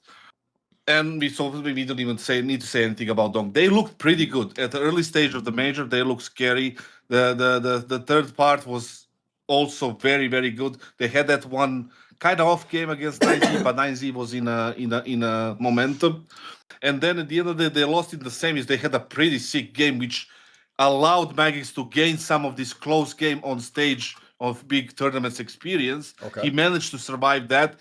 And we don't even need to say anything about donk. They looked pretty good at the early stage of the major. They looked scary. The third part was also very, very good. They had that one kind of off game against 9Z, but 9Z was in a momentum. And then at the end of the day, they lost in the semis. They had a pretty sick game, which allowed Magix to gain some of this close game on stage of big tournaments experience. He managed to survive that.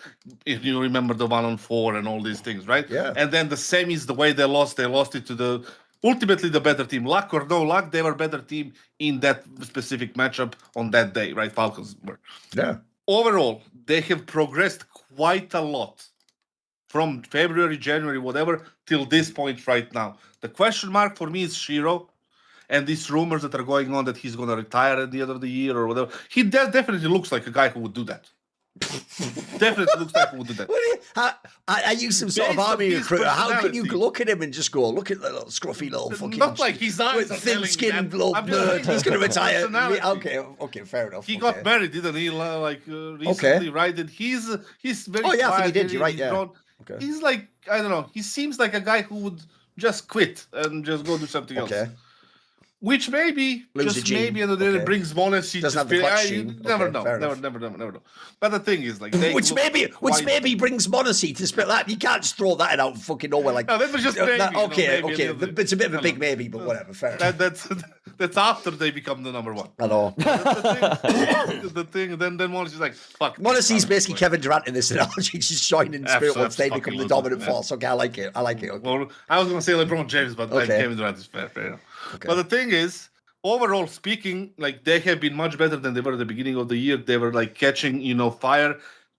If you remember the 1-on-4 and all these things, right? Yeah. And then the semis, the way they lost it to ultimately the better team. Luck or no luck, they were better team in that specific matchup on that day, right? Falcons were. Yeah. Overall, they have progressed quite a lot from February, January, whatever, till this point right now. The question mark for me is Shiro. And these rumors that are going on that he's going to retire at the end of the year or whatever, he definitely looks like a guy who would do that. Definitely looks like he would do that. Are you some sort of army recruiter? How can you look at him and just go, look at the little scruffy little fucking... Not like his eyes are thin-skinned little nerd. He's going to retire. Okay, fair enough. He got married, didn't he? Recently, right? And he's very quiet. I think he did. You're right, yeah. He's like, I don't know. He seems like a guy who would just quit and just go do something else. Which maybe, maybe, and then it brings modesty to spirit. Never know. But the thing is, which maybe brings modesty to spirit. That you can't just throw that out fucking nowhere. Like, no, that was just maybe. It's a bit of a big maybe, but whatever. Fair enough. That's after they become the number one. I know. the thing. Then Modesty's like, fuck. Modesty's basically Kevin Durant in this analogy. He's just joining spirit once they become the dominant force. Okay, I like it. Okay. Well, I was going to say LeBron James, but Kevin Durant is fair enough. But the thing is, overall speaking, they have been much better than they were at the beginning of the year. They were catching, fire.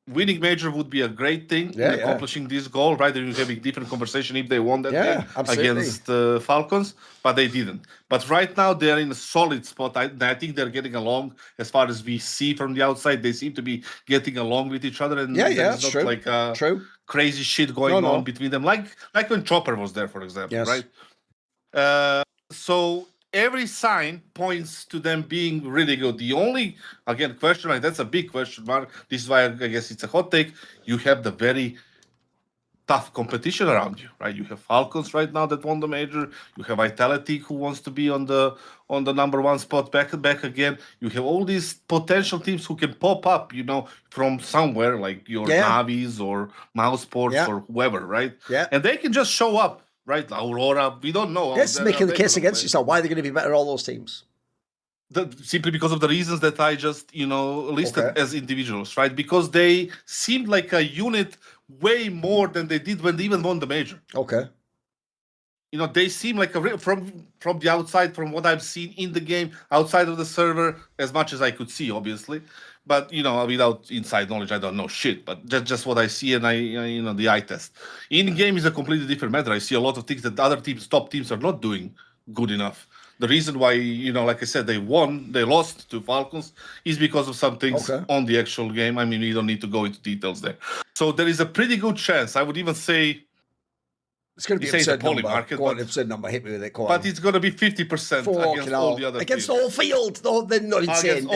Winning major would be a great thing in accomplishing this goal, right? They're having different conversation if they won that game against Falcons, but they didn't. But right now they're in a solid spot. I think they're getting along as far as we see from the outside. They seem to be getting along with each other, and there's not true. Crazy shit going on between them, like when Chopper was there, for example, right? So every sign points to them being really good. The only, again, question mark, that's a big question mark. This is why I guess it's a hot take. You have the very tough competition around you, right? You have Falcons right now that won the major. You have Vitality who wants to be on the number one spot back again. You have all these potential teams who can pop up, from somewhere, like your Navis or Mauisports or whoever, right? Yeah. And they can just show up. Right, Aurora, we don't know. Yes, making the case against yourself. Why are they going to be better, all those teams? Simply because of the reasons that I just, listed as individuals, right? Because they seemed like a unit way more than they did when they even won the major. Okay. they seem like from the outside, from what I've seen in the game, outside of the server, as much as I could see, obviously. But without inside knowledge, I don't know shit. But just what I see, and the eye test. In game is a completely different matter. I see a lot of things that other teams, top teams, are not doing good enough. The reason why, like I said, they lost to Falcons is because of some things on the actual game. I mean, we don't need to go into details there. So there is a pretty good chance. I would even say. It's going to be absurd number. Go on, absurd number. Hit me with it. Go on. But it's going to be 50% against all the other against the whole field. They're not insane.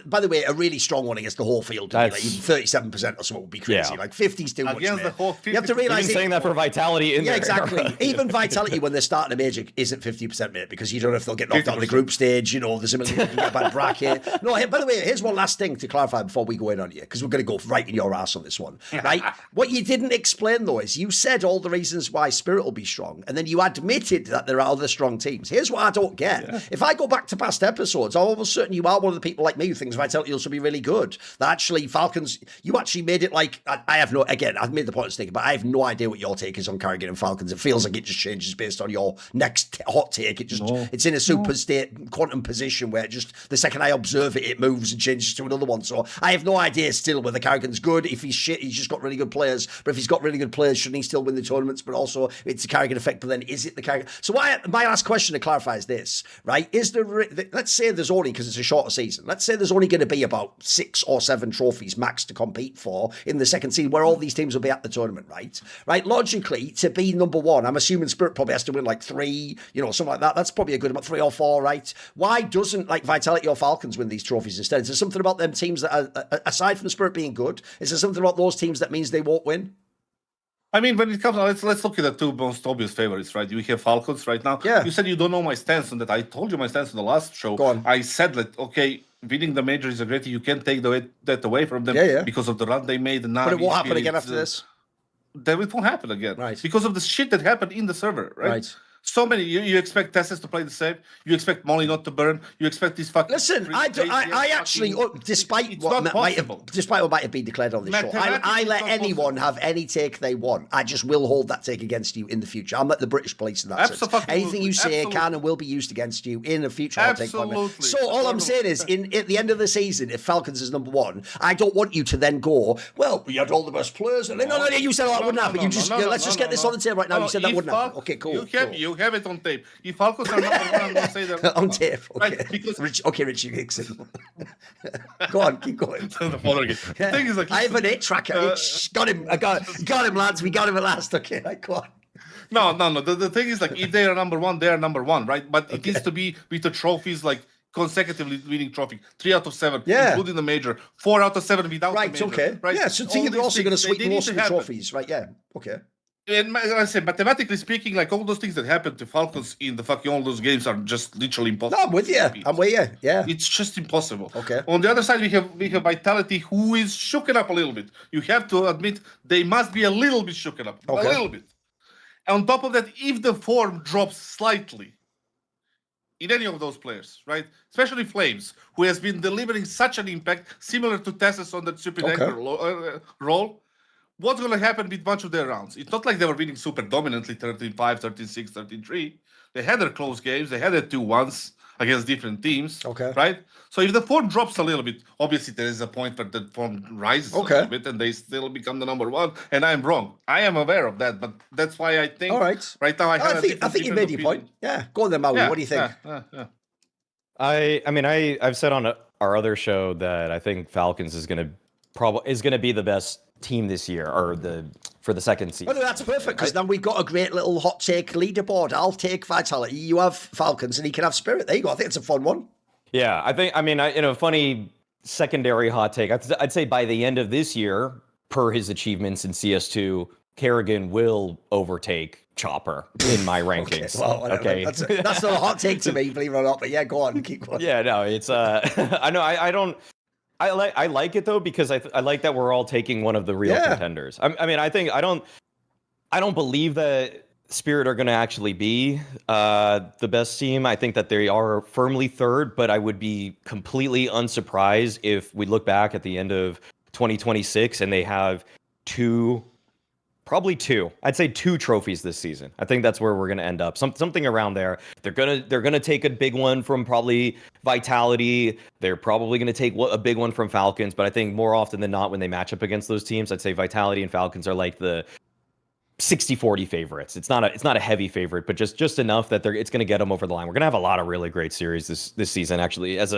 By the way, a really strong one against the whole field. Like even 37% or something would be crazy. Like 50's too much. Against the whole field. You have to realize. You've been saying that for Vitality in there. Yeah, exactly. Even Vitality when they're starting a major isn't 50%, mate, because you don't know if they'll get knocked out of the group stage. There's a bad bracket. No, by the way, here's one last thing to clarify before we go in on you, because we're going to go right in your ass on this one. Right? What you didn't explain though is you said all the reasons why Spirit will be strong, and then you admitted that there are other strong teams. Here's what I don't get. Yeah. If I go back to past episodes, I'm almost certain you are one of the people like me who thinks Vitality will also be really good. That actually Falcons, you actually made it like, I've made the point of sticking, but I have no idea what your take is on karrigan and Falcons. It feels like it just changes based on your next hot take. It's in a super state quantum position where just the second I observe it, it moves and changes to another one. So I have no idea still whether karrigan's good. If he's shit, he's just got really good players. But if he's got really good players, shouldn't he still win the tournaments? But also, it's a karrigan effect, but then is it the karrigan? So my last question to clarify is this, right? Let's say there's only, because it's a shorter season, let's say there's only going to be about 6 or 7 trophies max to compete for in the second season, where all these teams will be at the tournament, right? Right? Logically, to be number one, I'm assuming Spirit probably has to win like 3, something like that. That's probably a good amount, 3 or 4, right? Why doesn't like Vitality or Falcons win these trophies instead? Is there something about them teams that are, aside from Spirit being good, is there something about those teams that means they won't win? I mean, when it comes, let's look at the 2 most obvious favorites, right? You have Falcons right now. Yeah. You said you don't know my stance on that. I told you my stance on the last show. Go on. I said that, okay, winning the major is a great thing. You can't take that away from them because of the run they made. And but it won't happen again after this? Then it won't happen again. Right. Because of the shit that happened in the server, right? So many, you expect Tessus to play the same. You expect Molly not to burn. You expect these fucking. Listen, I actually, despite what might have been declared on this show, I let anyone have any take they want. I just will hold that take against you in the future. I'm like the British police in that sense. Anything you say can and will be used against you in a future. Absolutely. So all I'm saying is, at the end of the season, if Falcons is number one, I don't want you to then go, well, we had all the best players. No, you said that wouldn't happen. Let's just get this on the table right now. You said that wouldn't happen. Okay, cool. You have it on tape. If Falcons are number one, I'm going to say that on tape. Okay, right? Because Richie Hickson. Go on, keep going. The thing is, like, I have an 8 tracker. Got him. Got him, lads. We got him at last. Okay, right, go on. No. The thing is, like, if they are number one, they are number one, right? But it needs to be with the trophies, like consecutively winning trophy, 3 out of 7, including the major, 4 out of 7 without the major. Okay. Right? Yeah, so you're also going to sweep most of the trophies, right? Yeah. Okay. And I said, mathematically speaking, like all those things that happened to Falcons in the fucking all those games are just literally impossible. No, I'm with you. Yeah. It's just impossible. Okay. On the other side, we have Vitality, who is shooken up a little bit. You have to admit they must be a little bit shooken up. Okay. A little bit. On top of that, if the form drops slightly in any of those players, right? Especially Flames, who has been delivering such an impact, similar to Tessus on that stupid anchor role. What's going to happen with a bunch of their rounds? It's not like they were winning super dominantly 13-5, 13-6, 13-3. They had their close games. They had their 2-1s against different teams. Okay. Right? So if the form drops a little bit, obviously there is a point where the form rises a little bit and they still become the number one. And I'm wrong. I am aware of that, but that's why I think right now I think you made your point. Yeah. Go on then, Maui. What do you think? I've said on our other show that I think Falcons is going to be the best team this year, or for the second season. Well, that's perfect, because then we've got a great little hot take leaderboard. I'll take Vitality, you have Falcons, and he can have Spirit. There you go. I think it's a fun one. Yeah, funny secondary hot take. I'd say by the end of this year, per his achievements in CS2, karrigan will overtake Chopper in my rankings. Okay. That's not a hot take to me, believe it or not. But yeah, go on, keep going. Yeah, no, it's I know I don't. I like it though, because I like that we're all taking one of the real contenders. I think I don't believe that Spirit are going to actually be the best team. I think that they are firmly third, but I would be completely unsurprised if we look back at the end of 2026 and they have 2 Probably 2. I'd say 2 trophies this season. I think that's where we're gonna end up. Something around there. They're gonna take a big one from probably Vitality. They're probably gonna take a big one from Falcons. But I think more often than not, when they match up against those teams, I'd say Vitality and Falcons are like the 60-40 favorites. It's not a heavy favorite, but just enough that it's going to get them over the line. We're going to have a lot of really great series this season, actually, as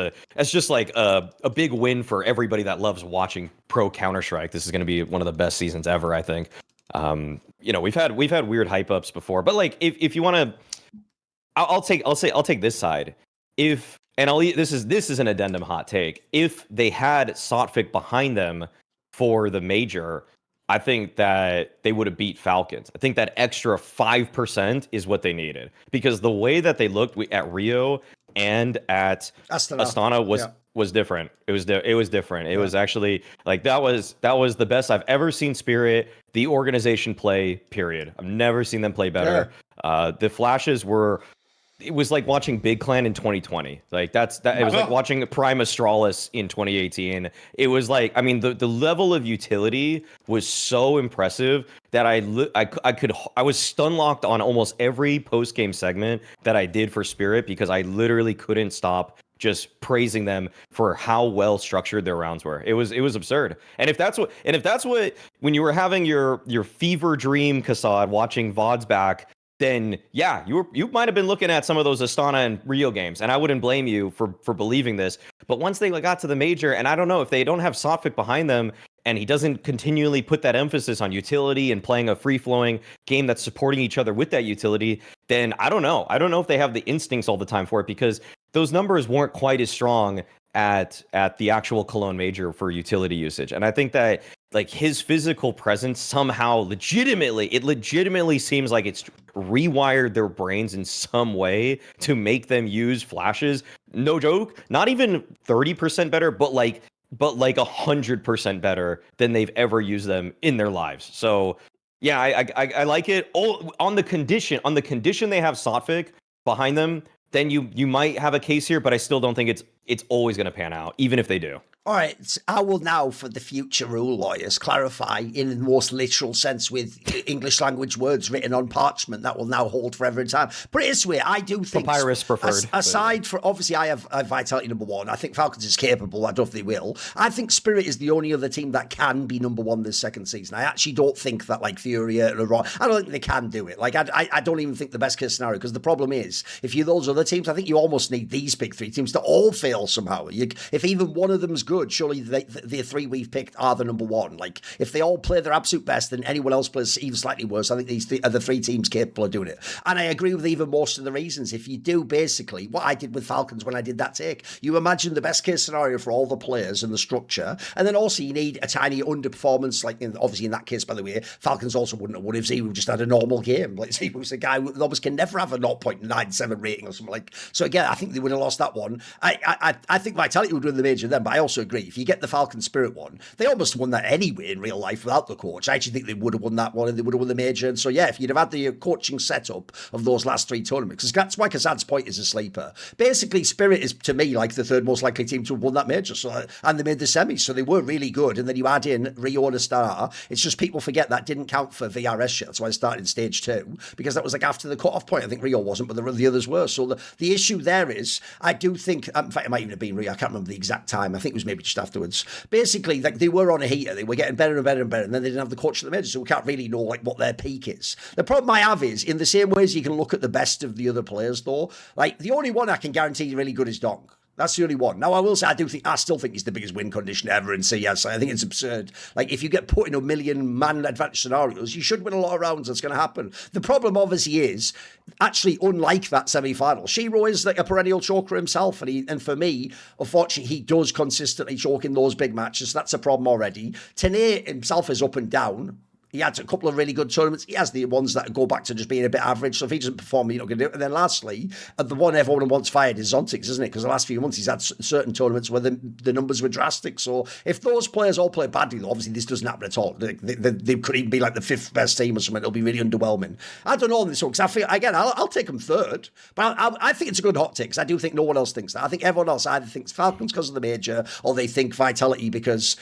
just like a big win for everybody that loves watching pro Counter-Strike. This is going to be one of the best seasons ever, I think. We've had weird hype ups before, but like if you want to, I'll take this side. This is an addendum hot take. If they had Sotfik behind them for the major, I think that they would have beat Falcons. I think that extra 5% is what they needed, because the way that they looked at Rio and at Astana was different. It was different. It was actually like that was the best I've ever seen Spirit, the organization, play, period. I've never seen them play better. The flashes were, it was like watching Big Clan in 2020. Like it was like watching Prime Astralis in 2018. It was like, I mean, the level of utility was so impressive that I was stun locked on almost every post game segment that I did for Spirit, because I literally couldn't stop just praising them for how well structured their rounds were. It was absurd. And if that's what when you were having your fever dream, kassad, watching VODs back, then yeah, you might have been looking at some of those Astana and Rio games, and I wouldn't blame you for believing this. But once they got to the major, and I don't know if they don't have Sotfik behind them, and he doesn't continually put that emphasis on utility and playing a free-flowing game that's supporting each other with that utility, then I don't know. I don't know if they have the instincts all the time for it, because those numbers weren't quite as strong at the actual Cologne Major for utility usage. And I think that like his physical presence somehow legitimately seems like it's rewired their brains in some way to make them use flashes. No joke, not even 30% better, but like 100% better than they've ever used them in their lives. So yeah, I like it. On the condition they have Sotfik behind them, then you might have a case here, but I still don't think it's always going to pan out, even if they do. All right, I will now, for the future rule lawyers, clarify in the most literal sense with English language words written on parchment that will now hold forever in time. But this way, I do think Papyrus preferred. Aside from, obviously, I have Vitality number 1. I think Falcons is capable. I don't know if they will. I think Spirit is the only other team that can be number 1 this second season. I actually don't think that like Fury or Raw, I don't think they can do it. Like I don't even think the best case scenario, because the problem is, if you're those other teams, I think you almost need these big 3 teams to all fail somehow. If even one of them's good, surely the 3 we've picked are the number 1. Like if they all play their absolute best and anyone else plays even slightly worse, I think these are the 3 teams capable of doing it. And I agree with even most of the reasons. If you do basically what I did with Falcons when I did that take, you imagine the best case scenario for all the players and the structure, and then also you need a tiny underperformance. Like obviously in that case, by the way, Falcons also wouldn't have won if Zero just had a normal game. Like Zero was a guy who almost can never have a 0.97 rating or something like. So again, I think they would have lost that one. I think Vitality would win the major then, but I also agree, if you get the Falcon Spirit one, they almost won that anyway in real life without the coach. I actually think they would have won that one, and they would have won the major. And so yeah, if you'd have had the coaching setup of those last 3 tournaments, because that's why kassad's point is a sleeper. Basically, Spirit is to me like the 3rd most likely team to have won that major. So and they made the semis, so they were really good. And then you add in Rio and Astana. It's just people forget that didn't count for VRS shit. That's why I started in stage 2, because that was like after the cut-off point. I think Rio wasn't, but the others were. So the issue there is, I do think, in fact, it might even have been Rio. I can't remember the exact time. I think it was maybe just afterwards. Basically, like they were on a heater. They were getting better and better and better, and then they didn't have the coach at the major, so we can't really know like what their peak is. The problem I have is, in the same way as you can look at the best of the other players, though, like the only one I can guarantee really good is Donk. That's the only one. Now, I will say, I still think he's the biggest win condition ever in CS. I think it's absurd. Like, if you get put in a million man advantage scenarios, you should win a lot of rounds. That's going to happen. The problem, obviously, is actually, unlike that semi-final, Shiro is like a perennial choker himself. And for me, unfortunately, he does consistently choke in those big matches. So that's a problem already. Tene himself is up and down. He had a couple of really good tournaments. He has the ones that go back to just being a bit average. So if he doesn't perform, you're not going to do it. And then lastly, the one everyone wants fired is Zontix, isn't it? Because the last few months he's had certain tournaments where the numbers were drastic. So if those players all play badly, obviously this doesn't happen at all. They could even be like the 5th best team or something. It'll be really underwhelming. I don't know on this one, because I feel, again, I'll take them 3rd. But I think it's a good hot take, because I do think no one else thinks that. I think everyone else either thinks Falcons because of the major, or they think Vitality because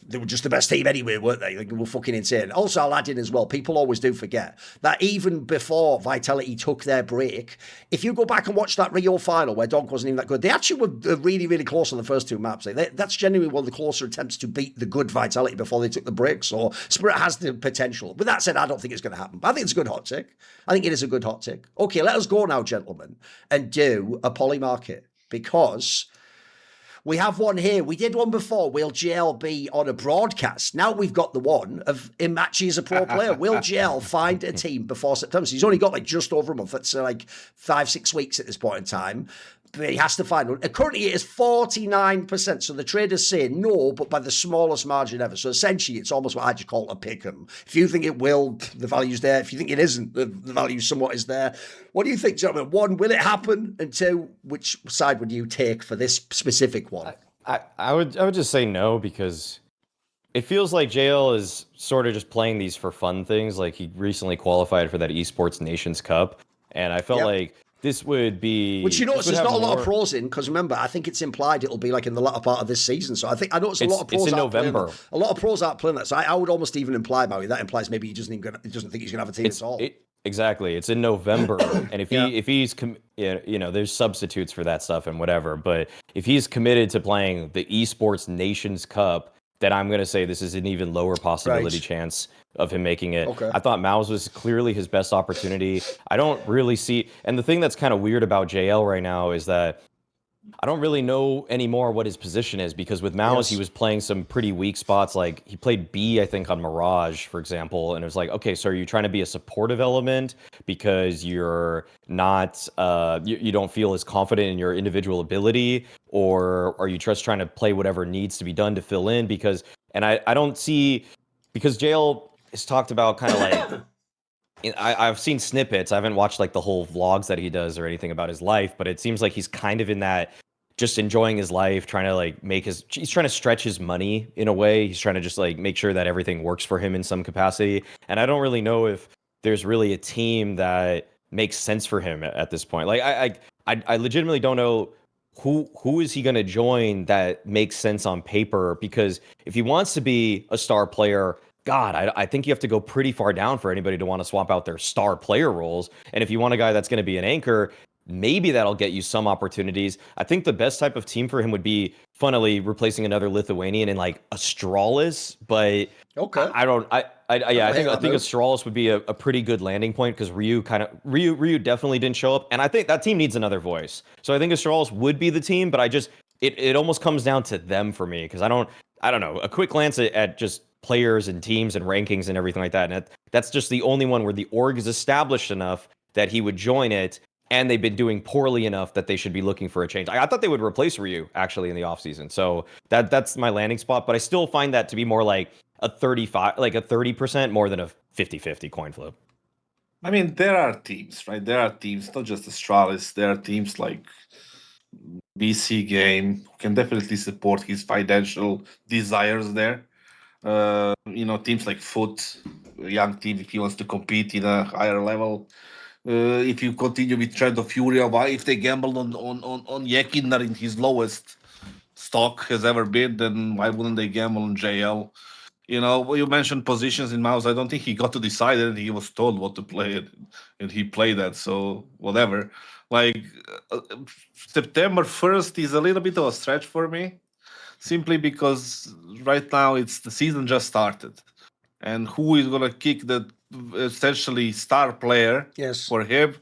they were just the best team anyway, weren't they? They were fucking insane. Also, I'll add in as well, people always do forget that even before Vitality took their break, if you go back and watch that Rio final where Donk wasn't even that good, they actually were really, really close on the first two maps. That's genuinely one of the closer attempts to beat the good Vitality before they took the break. So Spirit has the potential. With that said, I don't think it's going to happen. But I think it's a good hot take. I think it is a good hot take. Okay, let us go now, gentlemen, and do a Polymarket, because we have one here. We did one before. Will JL be on a broadcast? Now we've got the one of him actually as a pro player. Will JL find a team before September? So he's only got like just over a month. That's like 5-6 weeks at this point in time. But he has to find one. Currently, it is 49%. So the traders say no, but by the smallest margin ever. So essentially, it's almost what I just call a pick'em. If you think it will, the value's there. If you think it isn't, the value somewhat is there. What do you think, gentlemen? One, will it happen? And two, which side would you take for this specific one? I would just say no, because it feels like JL is sort of just playing these for fun things. Like, he recently qualified for that Esports Nations Cup, and I felt like this would be... Which you notice there's not a lot of pros in, because remember, I think it's implied it'll be like in the latter part of this season. So I notice a lot of pros it's in November. A lot of pros aren't playing that. So I would almost even imply, Maui, that implies maybe he doesn't think he's going to have a team at all. Exactly. It's in November. And if he's there's substitutes for that stuff and whatever. But if he's committed to playing the Esports Nations Cup, then I'm going to say this is an even lower possibility chance of him making it. Okay. I thought Maus was clearly his best opportunity. I don't really see... And the thing that's kind of weird about JL right now is that I don't really know anymore what his position is, because with Maus, he was playing some pretty weak spots. Like, he played B, I think, on Mirage, for example. And it was like, okay, so are you trying to be a supportive element because you're not, you don't feel as confident in your individual ability? Or are you just trying to play whatever needs to be done to fill in? Because I don't see... Because JL has talked about kind of like... I've seen snippets. I haven't watched like the whole vlogs that he does or anything about his life, but it seems like he's kind of in that, just enjoying his life, trying to like he's trying to stretch his money in a way. He's trying to just like make sure that everything works for him in some capacity. And I don't really know if there's really a team that makes sense for him at this point. Like I legitimately don't know who is he going to join that makes sense on paper, because if he wants to be a star player, God, I think you have to go pretty far down for anybody to want to swap out their star player roles. And if you want a guy that's going to be an anchor, maybe that'll get you some opportunities. I think the best type of team for him would be, funnily, replacing another Lithuanian in like Astralis. But I think Astralis would be a pretty good landing point, because Ryu definitely didn't show up, and I think that team needs another voice. So I think Astralis would be the team, but it almost comes down to them for me, because I don't know. A quick glance at just players and teams and rankings and everything like that, and that's just the only one where the org is established enough that he would join it, and they've been doing poorly enough that they should be looking for a change. I thought they would replace Ryu actually in the offseason, so that's my landing spot. But I still find that to be more like a 30% more than a 50-50 coin flip. I mean, there are teams, right? There are teams, not just Astralis. There are teams like BC Game who can definitely support his financial desires there. Teams like Foot, a young team, if he wants to compete in a higher level. If you continue with Trend of Furia, why, if they gambled on Yekinder in his lowest stock has ever been, then why wouldn't they gamble on JL? You mentioned positions in Maus. I don't think he got to decide it. He was told what to play, and he played that. So whatever. Like September 1st is a little bit of a stretch for me, simply because right now the season just started, and who is gonna kick the essentially star player for him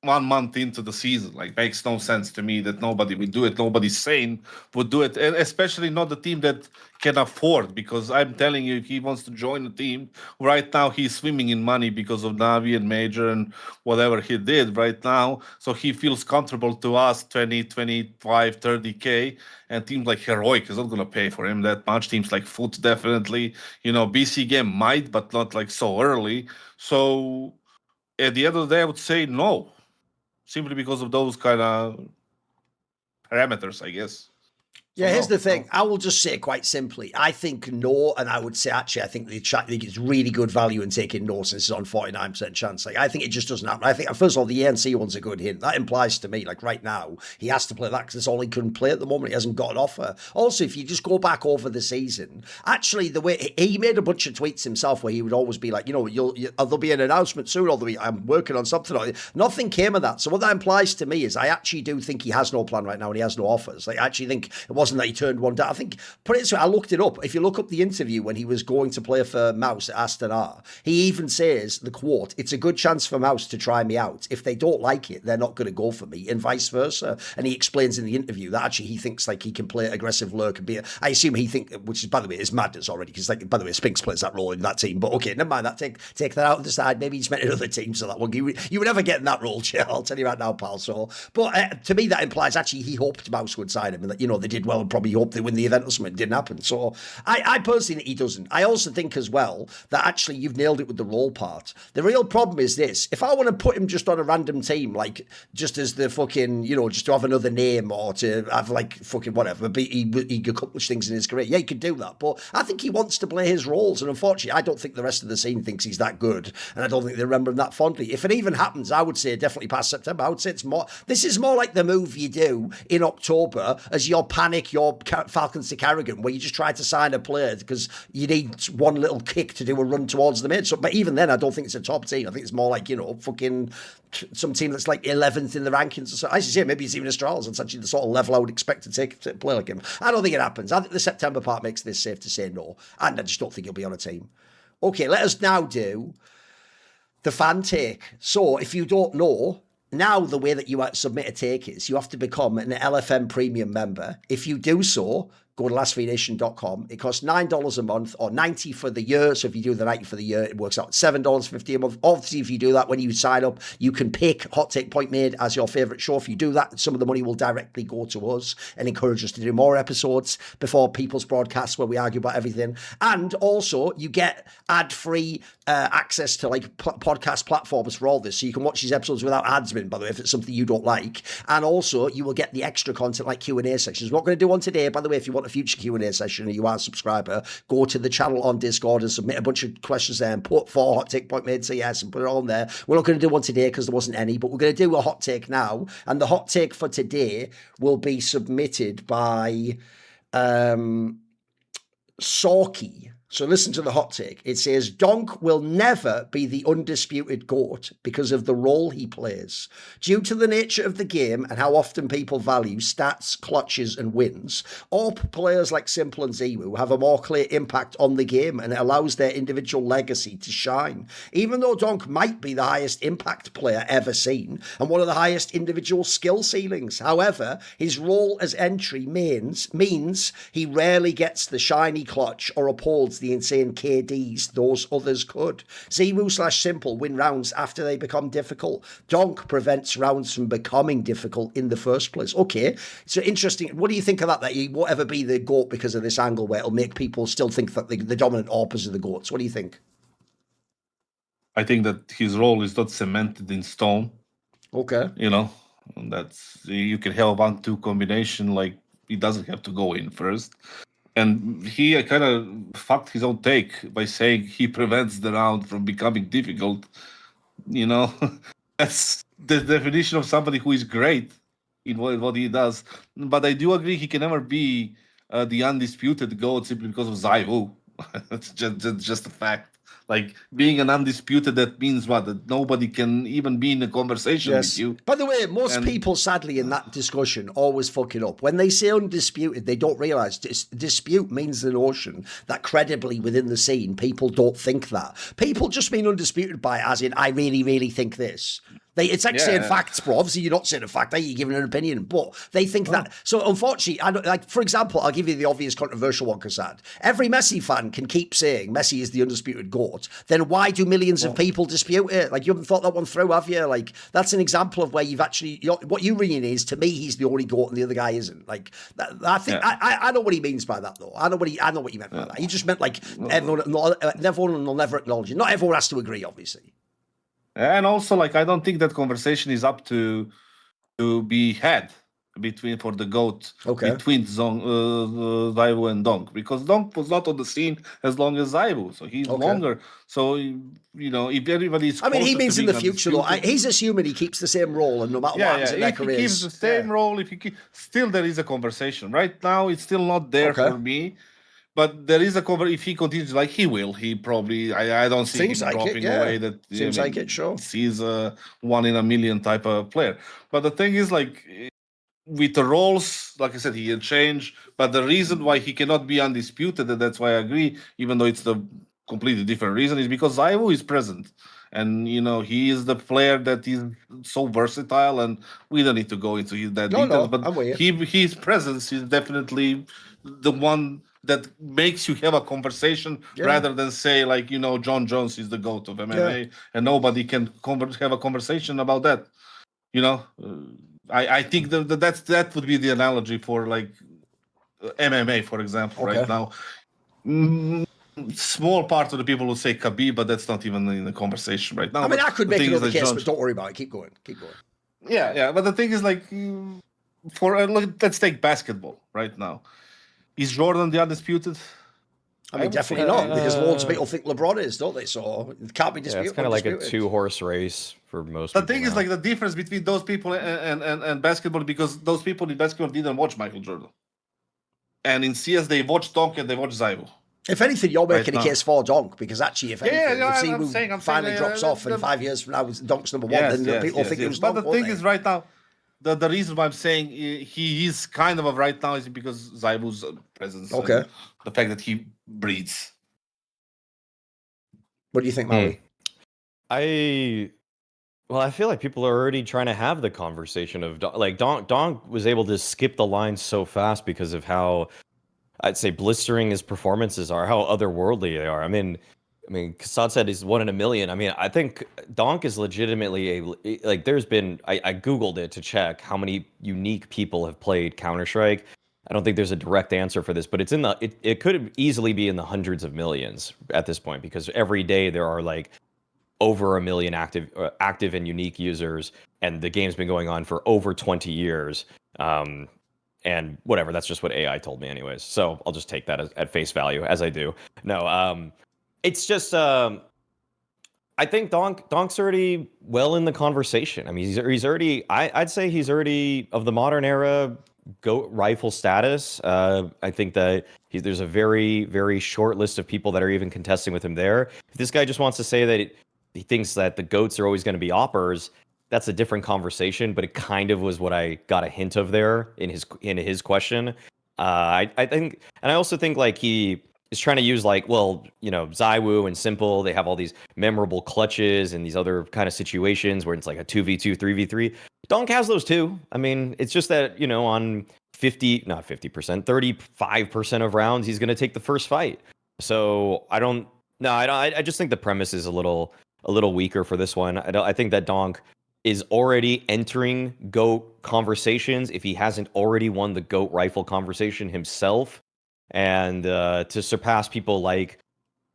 1 month into the season? Like, makes no sense to me that nobody would do it. Nobody sane would do it, and especially not the team that can afford. Because I'm telling you, if he wants to join the team right now, he's swimming in money because of Navi and Major and whatever he did right now. So he feels comfortable to ask 20, 25, 30K, and teams like Heroic is not going to pay for him that much. Teams like Foot definitely, BC Game might, but not like so early. So at the end of the day, I would say no, simply because of those kind of parameters, I guess. Yeah, here's the thing. I will just say quite simply, I think no, and I would say actually, I think the chat think it's really good value in taking no since it's on 49% chance. Like, I think it just doesn't happen. I think, first of all, the ANC one's a good hint. That implies to me, like right now, he has to play that because it's all he can play at the moment. He hasn't got an offer. Also, if you just go back over the season, actually, the way he made a bunch of tweets himself where he would always be like, there'll be an announcement soon, or I'm working on something. Nothing came of that. So what that implies to me is I actually do think he has no plan right now and he has no offers. Like, I actually think it wasn't that he turned one down. I think, put it this way, I looked it up. If you look up the interview when he was going to play for Mouse at Aston R, he even says, the quote, "It's a good chance for Mouse to try me out. If they don't like it, they're not going to go for me," and vice versa. And he explains in the interview that actually he thinks like he can play aggressive lurk and be, I assume he think, which is, by the way, is madness already, because like, by the way, Spinks plays that role in that team. But okay, never mind that. Take that out of the side. Maybe he's meant another team, so that one, you would never get in that role, Chair. I'll tell you right now, pal. So, but to me, that implies actually he hoped Mouse would sign him, and that, they did well and probably hoped they win the event or something. It didn't happen. So I personally think he doesn't. I also think as well that actually you've nailed it with the role part. The real problem is this: if I want to put him just on a random team, like just as the fucking, just to have another name or to have like fucking whatever, but he accomplish things in his career, yeah, he could do that. But I think he wants to play his roles, and unfortunately, I don't think the rest of the scene thinks he's that good, and I don't think they remember him that fondly. If it even happens, I would say definitely past September. I would say this is more like the move you do in October as your panic, your Falcons to karrigan, where you just try to sign a player because you need one little kick to do a run towards the mid. So, but even then, I don't think it's a top team. I think it's more like, fucking some team that's like 11th in the rankings. So I should say maybe it's even Astralis. That's actually the sort of level I would expect to take to play like him. I don't think it happens. I think the September part makes this safe to say no. And I just don't think he'll be on a team. Okay, let us now do the fan take. So if you don't know, now the way that you submit a take is you have to become an LFM premium member. If you do so, go to last3nation.com. It costs $9 a month or $90 for the year. So if you do the $90 for the year, it works out $7.50 a month. Obviously, if you do that, when you sign up, you can pick Hot Take Point Made as your favorite show. If you do that, some of the money will directly go to us and encourage us to do more episodes before people's broadcasts where we argue about everything. And also, you get ad-free access to like podcast platforms for all this. So you can watch these episodes without ads in, by the way, if it's something you don't like. And also, you will get the extra content like Q&A sections. We're not going to do one today, by the way. If you want a future Q&A session and you are a subscriber, go to the channel on Discord and submit a bunch of questions there and put for Hot Take Point Made, say yes, and put it on there. We're not going to do one today because there wasn't any, but we're going to do a hot take now. And the hot take for today will be submitted by Sorky. So listen to the hot take. It says, Donk will never be the undisputed GOAT because of the role he plays. Due to the nature of the game and how often people value stats, clutches, and wins, AWP players like Simple and Ziwu have a more clear impact on the game and it allows their individual legacy to shine. Even though Donk might be the highest impact player ever seen and one of the highest individual skill ceilings, however, his role as entry means he rarely gets the shiny clutch or upholds the insane KDs those others could. Ziwu/Simple win rounds after they become difficult. Donk prevents rounds from becoming difficult in the first place. Okay, so interesting. What do you think of that he won't ever be the GOAT because of this angle where it'll make people still think that the dominant AWPers are the GOATs? What do you think? I think that his role is not cemented in stone. Okay. That's, you can have a 1-2 combination, like he doesn't have to go in first. And he kind of fucked his own take by saying he prevents the round from becoming difficult. That's the definition of somebody who is great in what he does. But I do agree he can never be the undisputed GOAT simply because of Ziwu. That's just a fact. Like, being an undisputed, that means what? That nobody can even be in a conversation with you. By the way, most people, sadly, in that discussion always fuck it up. When they say undisputed, they don't realise dispute means the notion that credibly within the scene, people don't think that. People just mean undisputed by as in, I really, really think this. It's like saying facts, bro. Obviously, you're not saying a fact, you're giving an opinion, but they think that. So, unfortunately, for example, I'll give you the obvious controversial one, Kassad. Every Messi fan can keep saying Messi is the undisputed GOAT. Then why do millions of people dispute it? Like, you haven't thought that one through, have you? Like, that's an example of where you've actually, what you mean is, to me, he's the only GOAT and the other guy isn't. Like, I think, I know what he means by that, though. I know what he meant by that. He just meant, like, everyone will never acknowledge it. Not everyone has to agree, obviously. And also, like, I don't think that conversation is up to be had. for the GOAT Okay. between ZywOo and Donk, because Donk was not on the scene as long as ZywOo, so he's longer. So if everybody is, I mean, he closer means to in the being future, though. undisputed- He's assuming he keeps the same role, and no matter what happens in their if he careers, keeps the same role, if he still there is a conversation. Right now, it's still not there for me. But there is a cover. If he continues like he will, he probably. I don't see Seems him like it, dropping yeah. away. That Seems like it, sure. He's a 1 in a million type of player. But the thing is, like with the roles, like I said, he can change. But the reason why he cannot be undisputed, and that's why I agree, even though it's the completely different reason, is because ZywOo is present. And he is the player that is so versatile, and we don't need to go into that details. But his presence is definitely the one that makes you have a conversation rather than say like John Jones is the GOAT of MMA and nobody can have a conversation about that. I think that would be the analogy for like MMA, for example. Right now, small part of the people would say Khabib, but that's not even in the conversation right now. I mean, I could make another case, John... but don't worry about it. Keep going. Yeah. But the thing is, like, let's take basketball right now. Is Jordan the undisputed? I mean, definitely not, because loads of people think LeBron is, don't they? So it can't be disputed. It's kind of like a 2-horse race for most people. The thing is, like, the difference between those people and basketball, because those people in basketball didn't watch Michael Jordan. And in CS, they watch Donk and they watch ZywOo. If anything, you're making a case for Donk, because actually, if anything, if ZywOo finally drops off and 5 years from now Donk's number one, then people think it was Donk. But the thing is, right now, the reason why I'm saying he is kind of right now is because ZywOo's presence. Okay. The fact that he breeds. What do you think, Maui? I feel like people are already trying to have the conversation of like Donk was able to skip the line so fast because of how I'd say blistering his performances are, how otherworldly they are. I mean, Kassad said he's 1 in a million. I mean, I think Donk is legitimately there's been, I Googled it to check how many unique people have played Counter-Strike. I don't think there's a direct answer for this, but it's it could easily be in the hundreds of millions at this point, because every day there are like over 1 million active and unique users, and the game's been going on for over 20 years. And whatever, that's just what AI told me anyways. So I'll just take that at face value, as I do. No, it's just, I think Donk's already well in the conversation. I mean, he's already, I'd say he's already, of the modern era, GOAT rifle status. I think that there's a very, very short list of people that are even contesting with him there. If this guy just wants to say that he thinks that the GOATs are always going to be oppers, that's a different conversation, but it kind of was what I got a hint of there in his question. I think, and I also think like he is trying to use like, ZywOo and Simple, they have all these memorable clutches and these other kind of situations where it's like a 2v2, 3v3. Donk has those too. I mean, it's just that, on 35% of rounds, he's going to take the first fight. So I just think the premise is a little weaker for this one. I think that Donk is already entering GOAT conversations if he hasn't already won the GOAT rifle conversation himself. And to surpass people like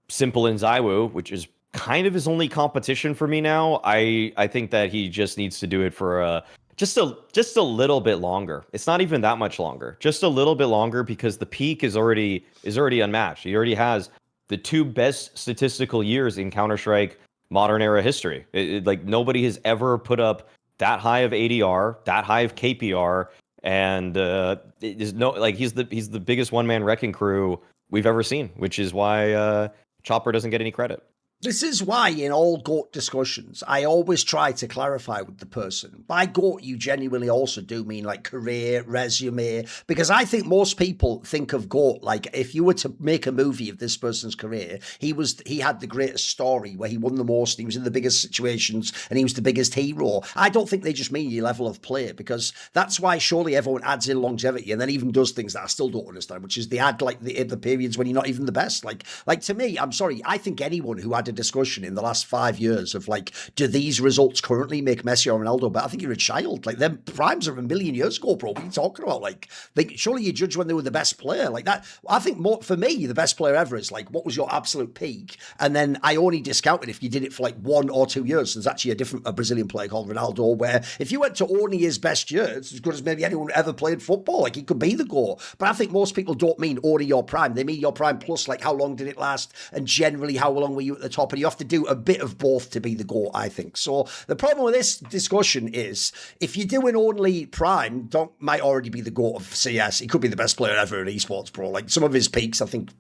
Simple and ZywOo, which is kind of his only competition for me now, I think that he just needs to do it for just a little bit longer. It's not even that much longer. Just a little bit longer, because the peak is already unmatched. He already has the 2 best statistical years in Counter-Strike modern era history. Like nobody has ever put up that high of ADR, that high of KPR, and he's the biggest one-man wrecking crew we've ever seen, which is why Chopper doesn't get any credit. This is why in all GOAT discussions, I always try to clarify with the person. By GOAT, you genuinely also do mean like career, resume, because I think most people think of GOAT like if you were to make a movie of this person's career, he had the greatest story where he won the most, he was in the biggest situations, and he was the biggest hero. I don't think they just mean your level of play, because that's why surely everyone adds in longevity and then even does things that I still don't understand, which is they add like the periods when you're not even the best. Like to me, I'm sorry, I think anyone who had a discussion in the last 5 years of like, do these results currently make Messi or Ronaldo? But I think you're a child. Like, them primes are a million years ago, bro. What are you talking about? Like, surely you judge when they were the best player. Like that, I think more for me, the best player ever is like, what was your absolute peak? And then I only discounted if you did it for like 1 or 2 years. There's actually a Brazilian player called Ronaldo, where if you went to only his best year, it's as good as maybe anyone ever played football. Like, he could be the GOAT. But I think most people don't mean only your prime. They mean your prime plus like how long did it last, and generally how long were you at the top. And you have to do a bit of both to be the GOAT, I think. So the problem with this discussion is if you're doing only prime, Donk might already be the GOAT of CS. He could be the best player ever in esports, bro. Like, some of his peaks, I think.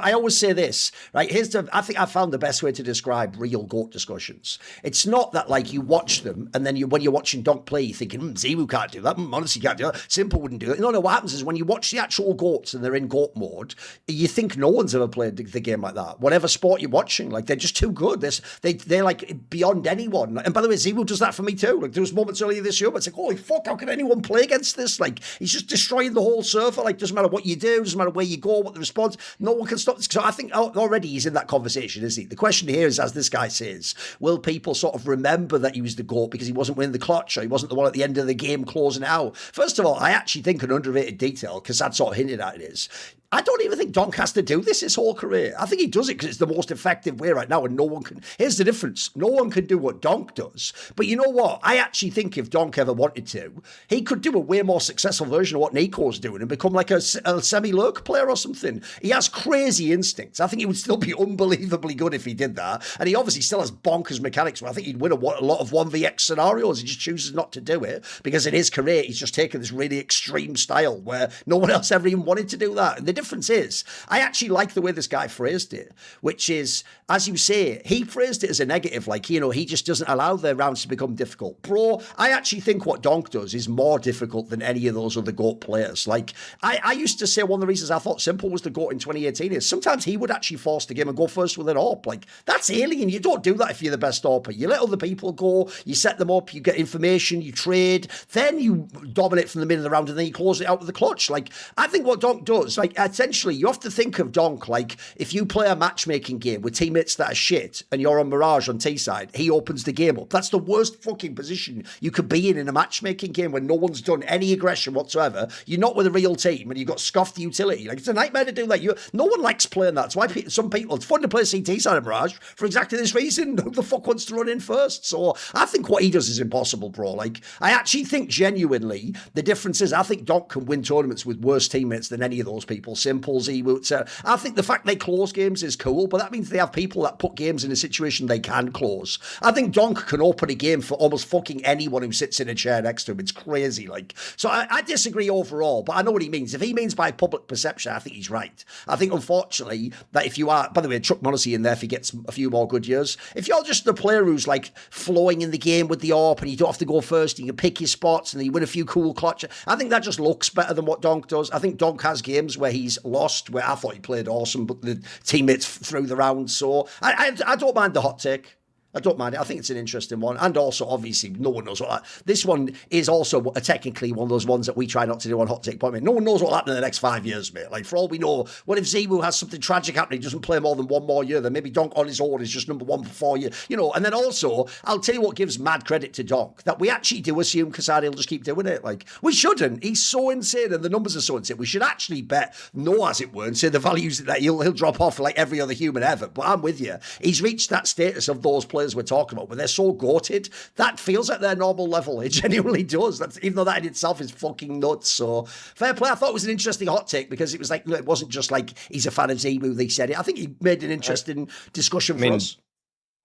I always say this, right? I think I found the best way to describe real GOAT discussions. It's not that like you watch them and then when you're watching Donk play, you're thinking, Ziwu can't do that, Monesi can't do that, Simple wouldn't do it. No, what happens is when you watch the actual GOATs and they're in GOAT mode, you think no one's ever played the game like that. Whatever sport you're watching, like, they're just too good. They're like beyond anyone. And by the way, Ziwu does that for me too. Like, there was moments earlier this year, but it's like, holy fuck, how can anyone play against this? Like, he's just destroying the whole server. Like, doesn't matter what you do, doesn't matter where you go, what the response, no one can stop this. So I think already he's in that conversation, is he? The question here is, as this guy says, will people sort of remember that he was the GOAT because he wasn't winning the clutch, or he wasn't the one at the end of the game closing out? First of all, I actually think an underrated detail, because that sort of hinted at it, is I don't even think Donk has to do this his whole career. I think he does it because it's the most effective way right now, and no one can. Here's the difference. No one can do what Donk does. But you know what? I actually think if Donk ever wanted to, he could do a way more successful version of what Nico's doing and become like a semi-lurk player or something. He has crazy instincts. I think he would still be unbelievably good if he did that. And he obviously still has bonkers mechanics where I think he'd win a lot of 1vx scenarios. He just chooses not to do it because in his career, he's just taken this really extreme style where no one else ever even wanted to do that. And the difference is, I actually like the way this guy phrased it, which is, as you say, he phrased it as a negative, like, you know, he just doesn't allow their rounds to become difficult. Bro, I actually think what Donk does is more difficult than any of those other GOAT players. Like, I used to say one of the reasons I thought Simple was the GOAT in 2018 is sometimes he would actually force the game and go first with an AWP. Like, that's alien. You don't do that if you're the best AWPer. You let other people go, you set them up, you get information, you trade, then you dominate from the middle of the round and then you close it out with the clutch. Like, I think what Donk does, like, essentially, you have to think of Donk like if you play a matchmaking game with teammates that are shit and you're on Mirage on T side, he opens the game up. That's the worst fucking position you could be in a matchmaking game when no one's done any aggression whatsoever. You're not with a real team and you've got scuffed utility. Like, it's a nightmare to do that. No one likes playing that. That's why some people, it's fun to play CT side of Mirage for exactly this reason. Who the fuck wants to run in first? So I think what he does is impossible, bro. Like, I actually think genuinely the difference is I think Donk can win tournaments with worse teammates than any of those people. Simple, Ziwu. I think the fact they close games is cool, but that means they have people that put games in a situation they can close. I think Donk can open a game for almost fucking anyone who sits in a chair next to him. It's crazy. Like, so I disagree overall, but I know what he means. If he means by public perception, I think he's right. I think, unfortunately, that if you are, by the way, Chuck Monesi in there if he gets a few more good years, if you're just the player who's like flowing in the game with the AWP and you don't have to go first and you can pick your spots and then you win a few cool clutch, I think that just looks better than what Donk does. I think Donk has games where he's lost, where I thought he played awesome, but the teammates threw the round. So I don't mind the hot take. I don't mind it. I think it's an interesting one. And also, obviously, no one knows what that... This one is also technically one of those ones that we try not to do on Hot Take Point, mate. No one knows what will happen in the next 5 years, mate. Like, for all we know, what if Ziwu has something tragic happening, he doesn't play more than one more year, then maybe Donk on his own is just number one for 4 years. You know, and then also, I'll tell you what gives mad credit to Donk, that we actually do assume kassad will just keep doing it. Like, we shouldn't. He's so insane and the numbers are so insane. We should actually bet no, as it were, and say the values that he'll drop off like every other human ever. But I'm with you. He's reached that status of those players we're talking about, where they're so goated, that feels like their normal level. It genuinely does. That's, even though that in itself is fucking nuts. So fair play. I thought it was an interesting hot take because it was like, it wasn't just like he's a fan of Ziwu, they said it. I think he made an interesting discussion for us.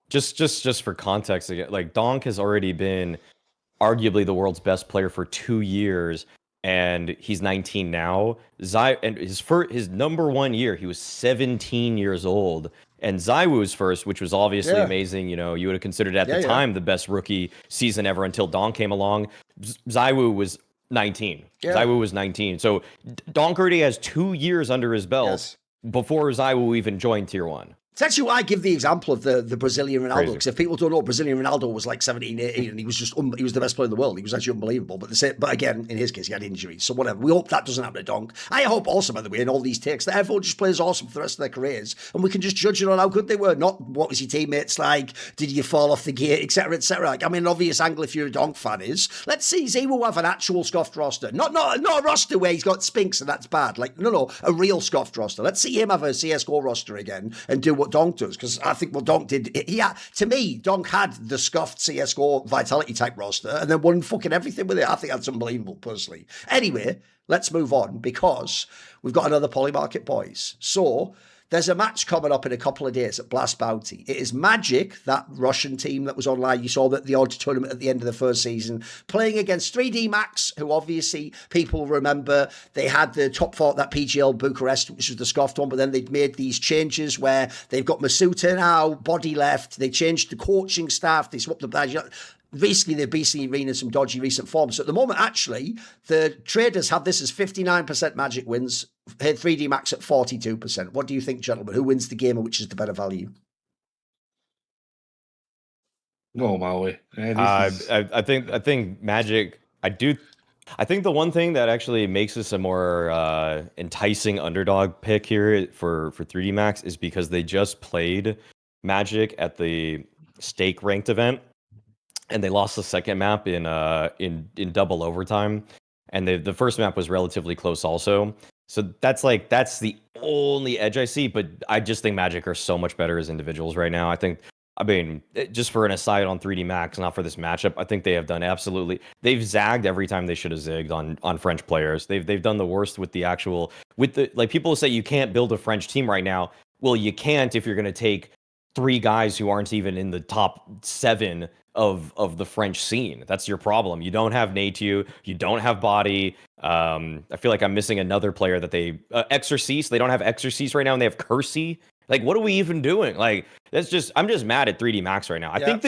Just for context, like Donk has already been arguably the world's best player for 2 years, and he's 19 now. And his number 1 year, he was 17 years old. And Ziwu's first, which was obviously amazing, you know, you would have considered at the time the best rookie season ever until Donk came along. Ziwu was 19. Ziwu was 19. So Donk already has 2 years under his belt before Ziwu even joined Tier 1. It's actually why I give the example of the Brazilian Ronaldo, because Crazy. if people don't know, Brazilian Ronaldo was like 17, 18, and he was just he was the best player in the world. He was actually unbelievable. But again, in his case, he had injuries. So whatever. We hope that doesn't happen to Donk. I hope also, by the way, in all these takes, that everyone just plays awesome for the rest of their careers, and we can just judge it on how good they were, not what was your teammates like, did you fall off the gate, etc., etc. Like, I mean, an obvious angle if you're a Donk fan is, let's see Zemo have an actual scuffed roster, not a roster where he's got Spinks and that's bad. Like, no, a real scuffed roster. Let's see him have a CS:GO roster again and do what Donk does, because I think what Donk did, to me, Donk had the scuffed CS:GO Vitality type roster and then won fucking everything with it. I think that's unbelievable, personally. Anyway, let's move on, because we've got another Polymarket, boys. So there's a match coming up in a couple of days at Blast Bounty. It is Magic, that Russian team that was online. You saw that the odd tournament at the end of the first season, playing against 3D Max, who obviously people remember. They had the top four, that PGL Bucharest, which was the scoffed one, but then they've made these changes where they've got Masuta now, body left. They changed the coaching staff. They swapped the badge. Basically, they're beating Arena in some dodgy recent form. So at the moment, actually, the traders have this as 59% Magic wins, 3D Max at 42%. What do you think, gentlemen? Who wins the game and which is the better value? No, Maui. I think Magic. I think the one thing that actually makes this a more enticing underdog pick here for 3D Max is because they just played Magic at the stake ranked event, and they lost the second map in double overtime, and the first map was relatively close also. So that's the only edge I see. But I just think Magic are so much better as individuals right now. I mean, just for an aside on 3D Max, not for this matchup, I think they have done they've zagged every time they should have zigged on French players. They've done the worst with like people say you can't build a French team right now. Well, you can't if you're going to take 3 guys who aren't even in the top 7 of the French scene. That's your problem. You don't have Natiu, you don't have Body. I feel like I'm missing another player that they Exorcise. They don't have Exorcise right now, and they have Kersey. Like, what are we even doing? Like, I'm just mad at 3D Max right now. I think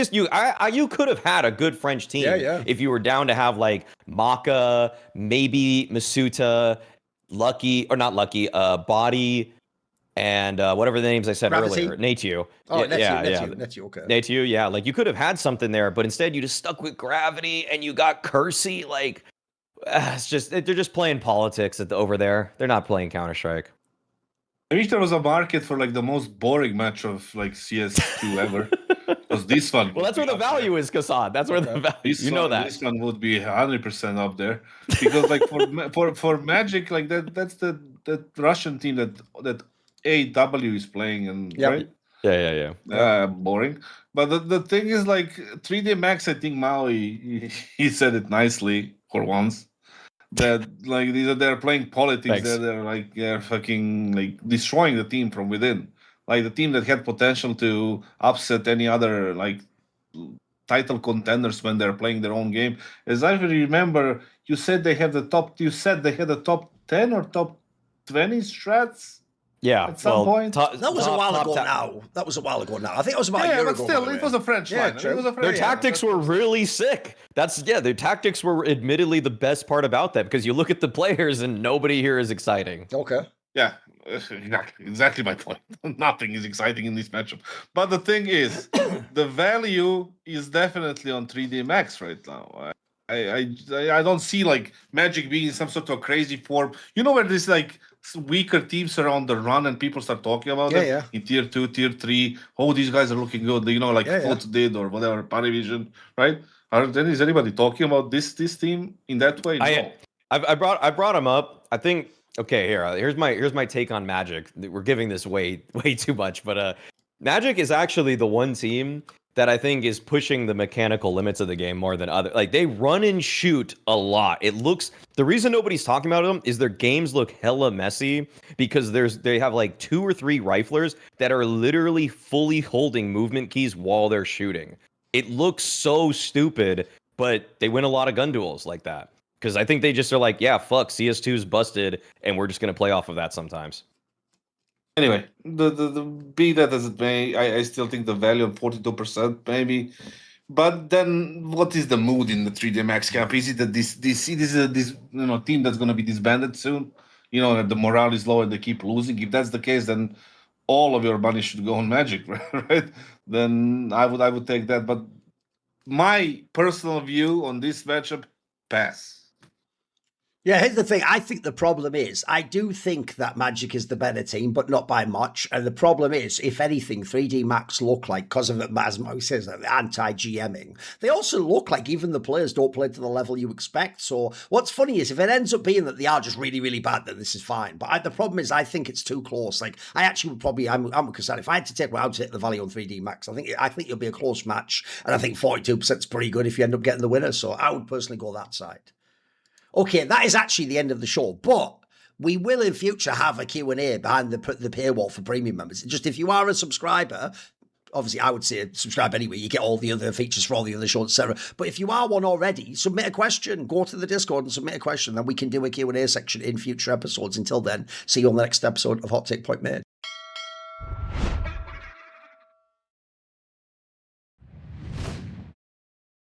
you could have had a good French team if you were down to have like Maka, maybe Masuta, Lucky or not Lucky, Body, and whatever the names I said earlier, Natiu. Oh, Natiu, okay. Natiu, yeah. Like, you could have had something there, but instead you just stuck with Gravity and you got Kersey. Like, they're just playing politics over there. They're not playing Counter-Strike. I wish there was a market for like the most boring match of like CS2 ever. Because this one. Well, that's where the value is, Kassad. That's where the value. This one would be 100% up there, because like for Magic, like that's the Russian team that AW is playing, and right. Yeah. Boring. But the thing is, like 3D Max, I think Maui he said it nicely for once. That like they're playing politics. They're fucking like destroying the team from within. Like the team that had potential to upset any other like title contenders when they're playing their own game. As I remember, you said they had the top 10 or top 20 strats. Yeah, at some point. That was a while ago now. That was a while ago now. I think it was about a year ago. But still, it was a French line. Their tactics were really sick. Their tactics were admittedly the best part about that, because you look at the players and nobody here is exciting. Okay. Yeah, exactly my point. Nothing is exciting in this matchup. But the thing is, the value is definitely on 3D Max right now. I don't see like Magic being in some sort of crazy form. You know, where this like weaker teams are on the run and people start talking about it in tier 2, tier 3. Oh, these guys are looking good. You know, like Foot did or whatever, Parivision, right? Is anybody talking about this team in that way? No. I brought him up. I think here's my take on Magic. We're giving this way too much, but Magic is actually the one team that I think is pushing the mechanical limits of the game more than other. Like, they run and shoot a lot. The reason nobody's talking about them is their games look hella messy, because they have like 2 or 3 riflers that are literally fully holding movement keys while they're shooting. It looks so stupid, but they win a lot of gun duels like that. Because I think they just are like, yeah, fuck, CS2's busted, and we're just going to play off of that sometimes. Anyway, the be that as it may, I still think the value of 42% maybe. But then, what is the mood in the 3D Max camp? Is it that this team that's going to be disbanded soon? You know, that the morale is low and they keep losing. If that's the case, then all of your money should go on Magic, right? Then I would take that. But my personal view on this matchup, pass. Yeah, here's the thing. I think the problem is, I do think that Magic is the better team, but not by much. And the problem is, if anything, 3D Max look like, because of, as Mo says, the anti-GMing, they also look like even the players don't play to the level you expect. So what's funny is if it ends up being that they are just really, really bad, then this is fine. But the problem is, I think it's too close. Like, I actually would probably, I'm a kassad. If I had to take one, I would take the value on 3D Max. I think it'll be a close match. And I think 42% is pretty good if you end up getting the winner. So I would personally go that side. Okay, that is actually the end of the show, but we will in future have a Q&A behind the paywall for premium members. Just if you are a subscriber, obviously I would say subscribe anyway, you get all the other features for all the other shows, etc. But if you are one already, submit a question, go to the Discord and submit a question, then we can do a Q&A section in future episodes. Until then, see you on the next episode of Hot Take Point Made.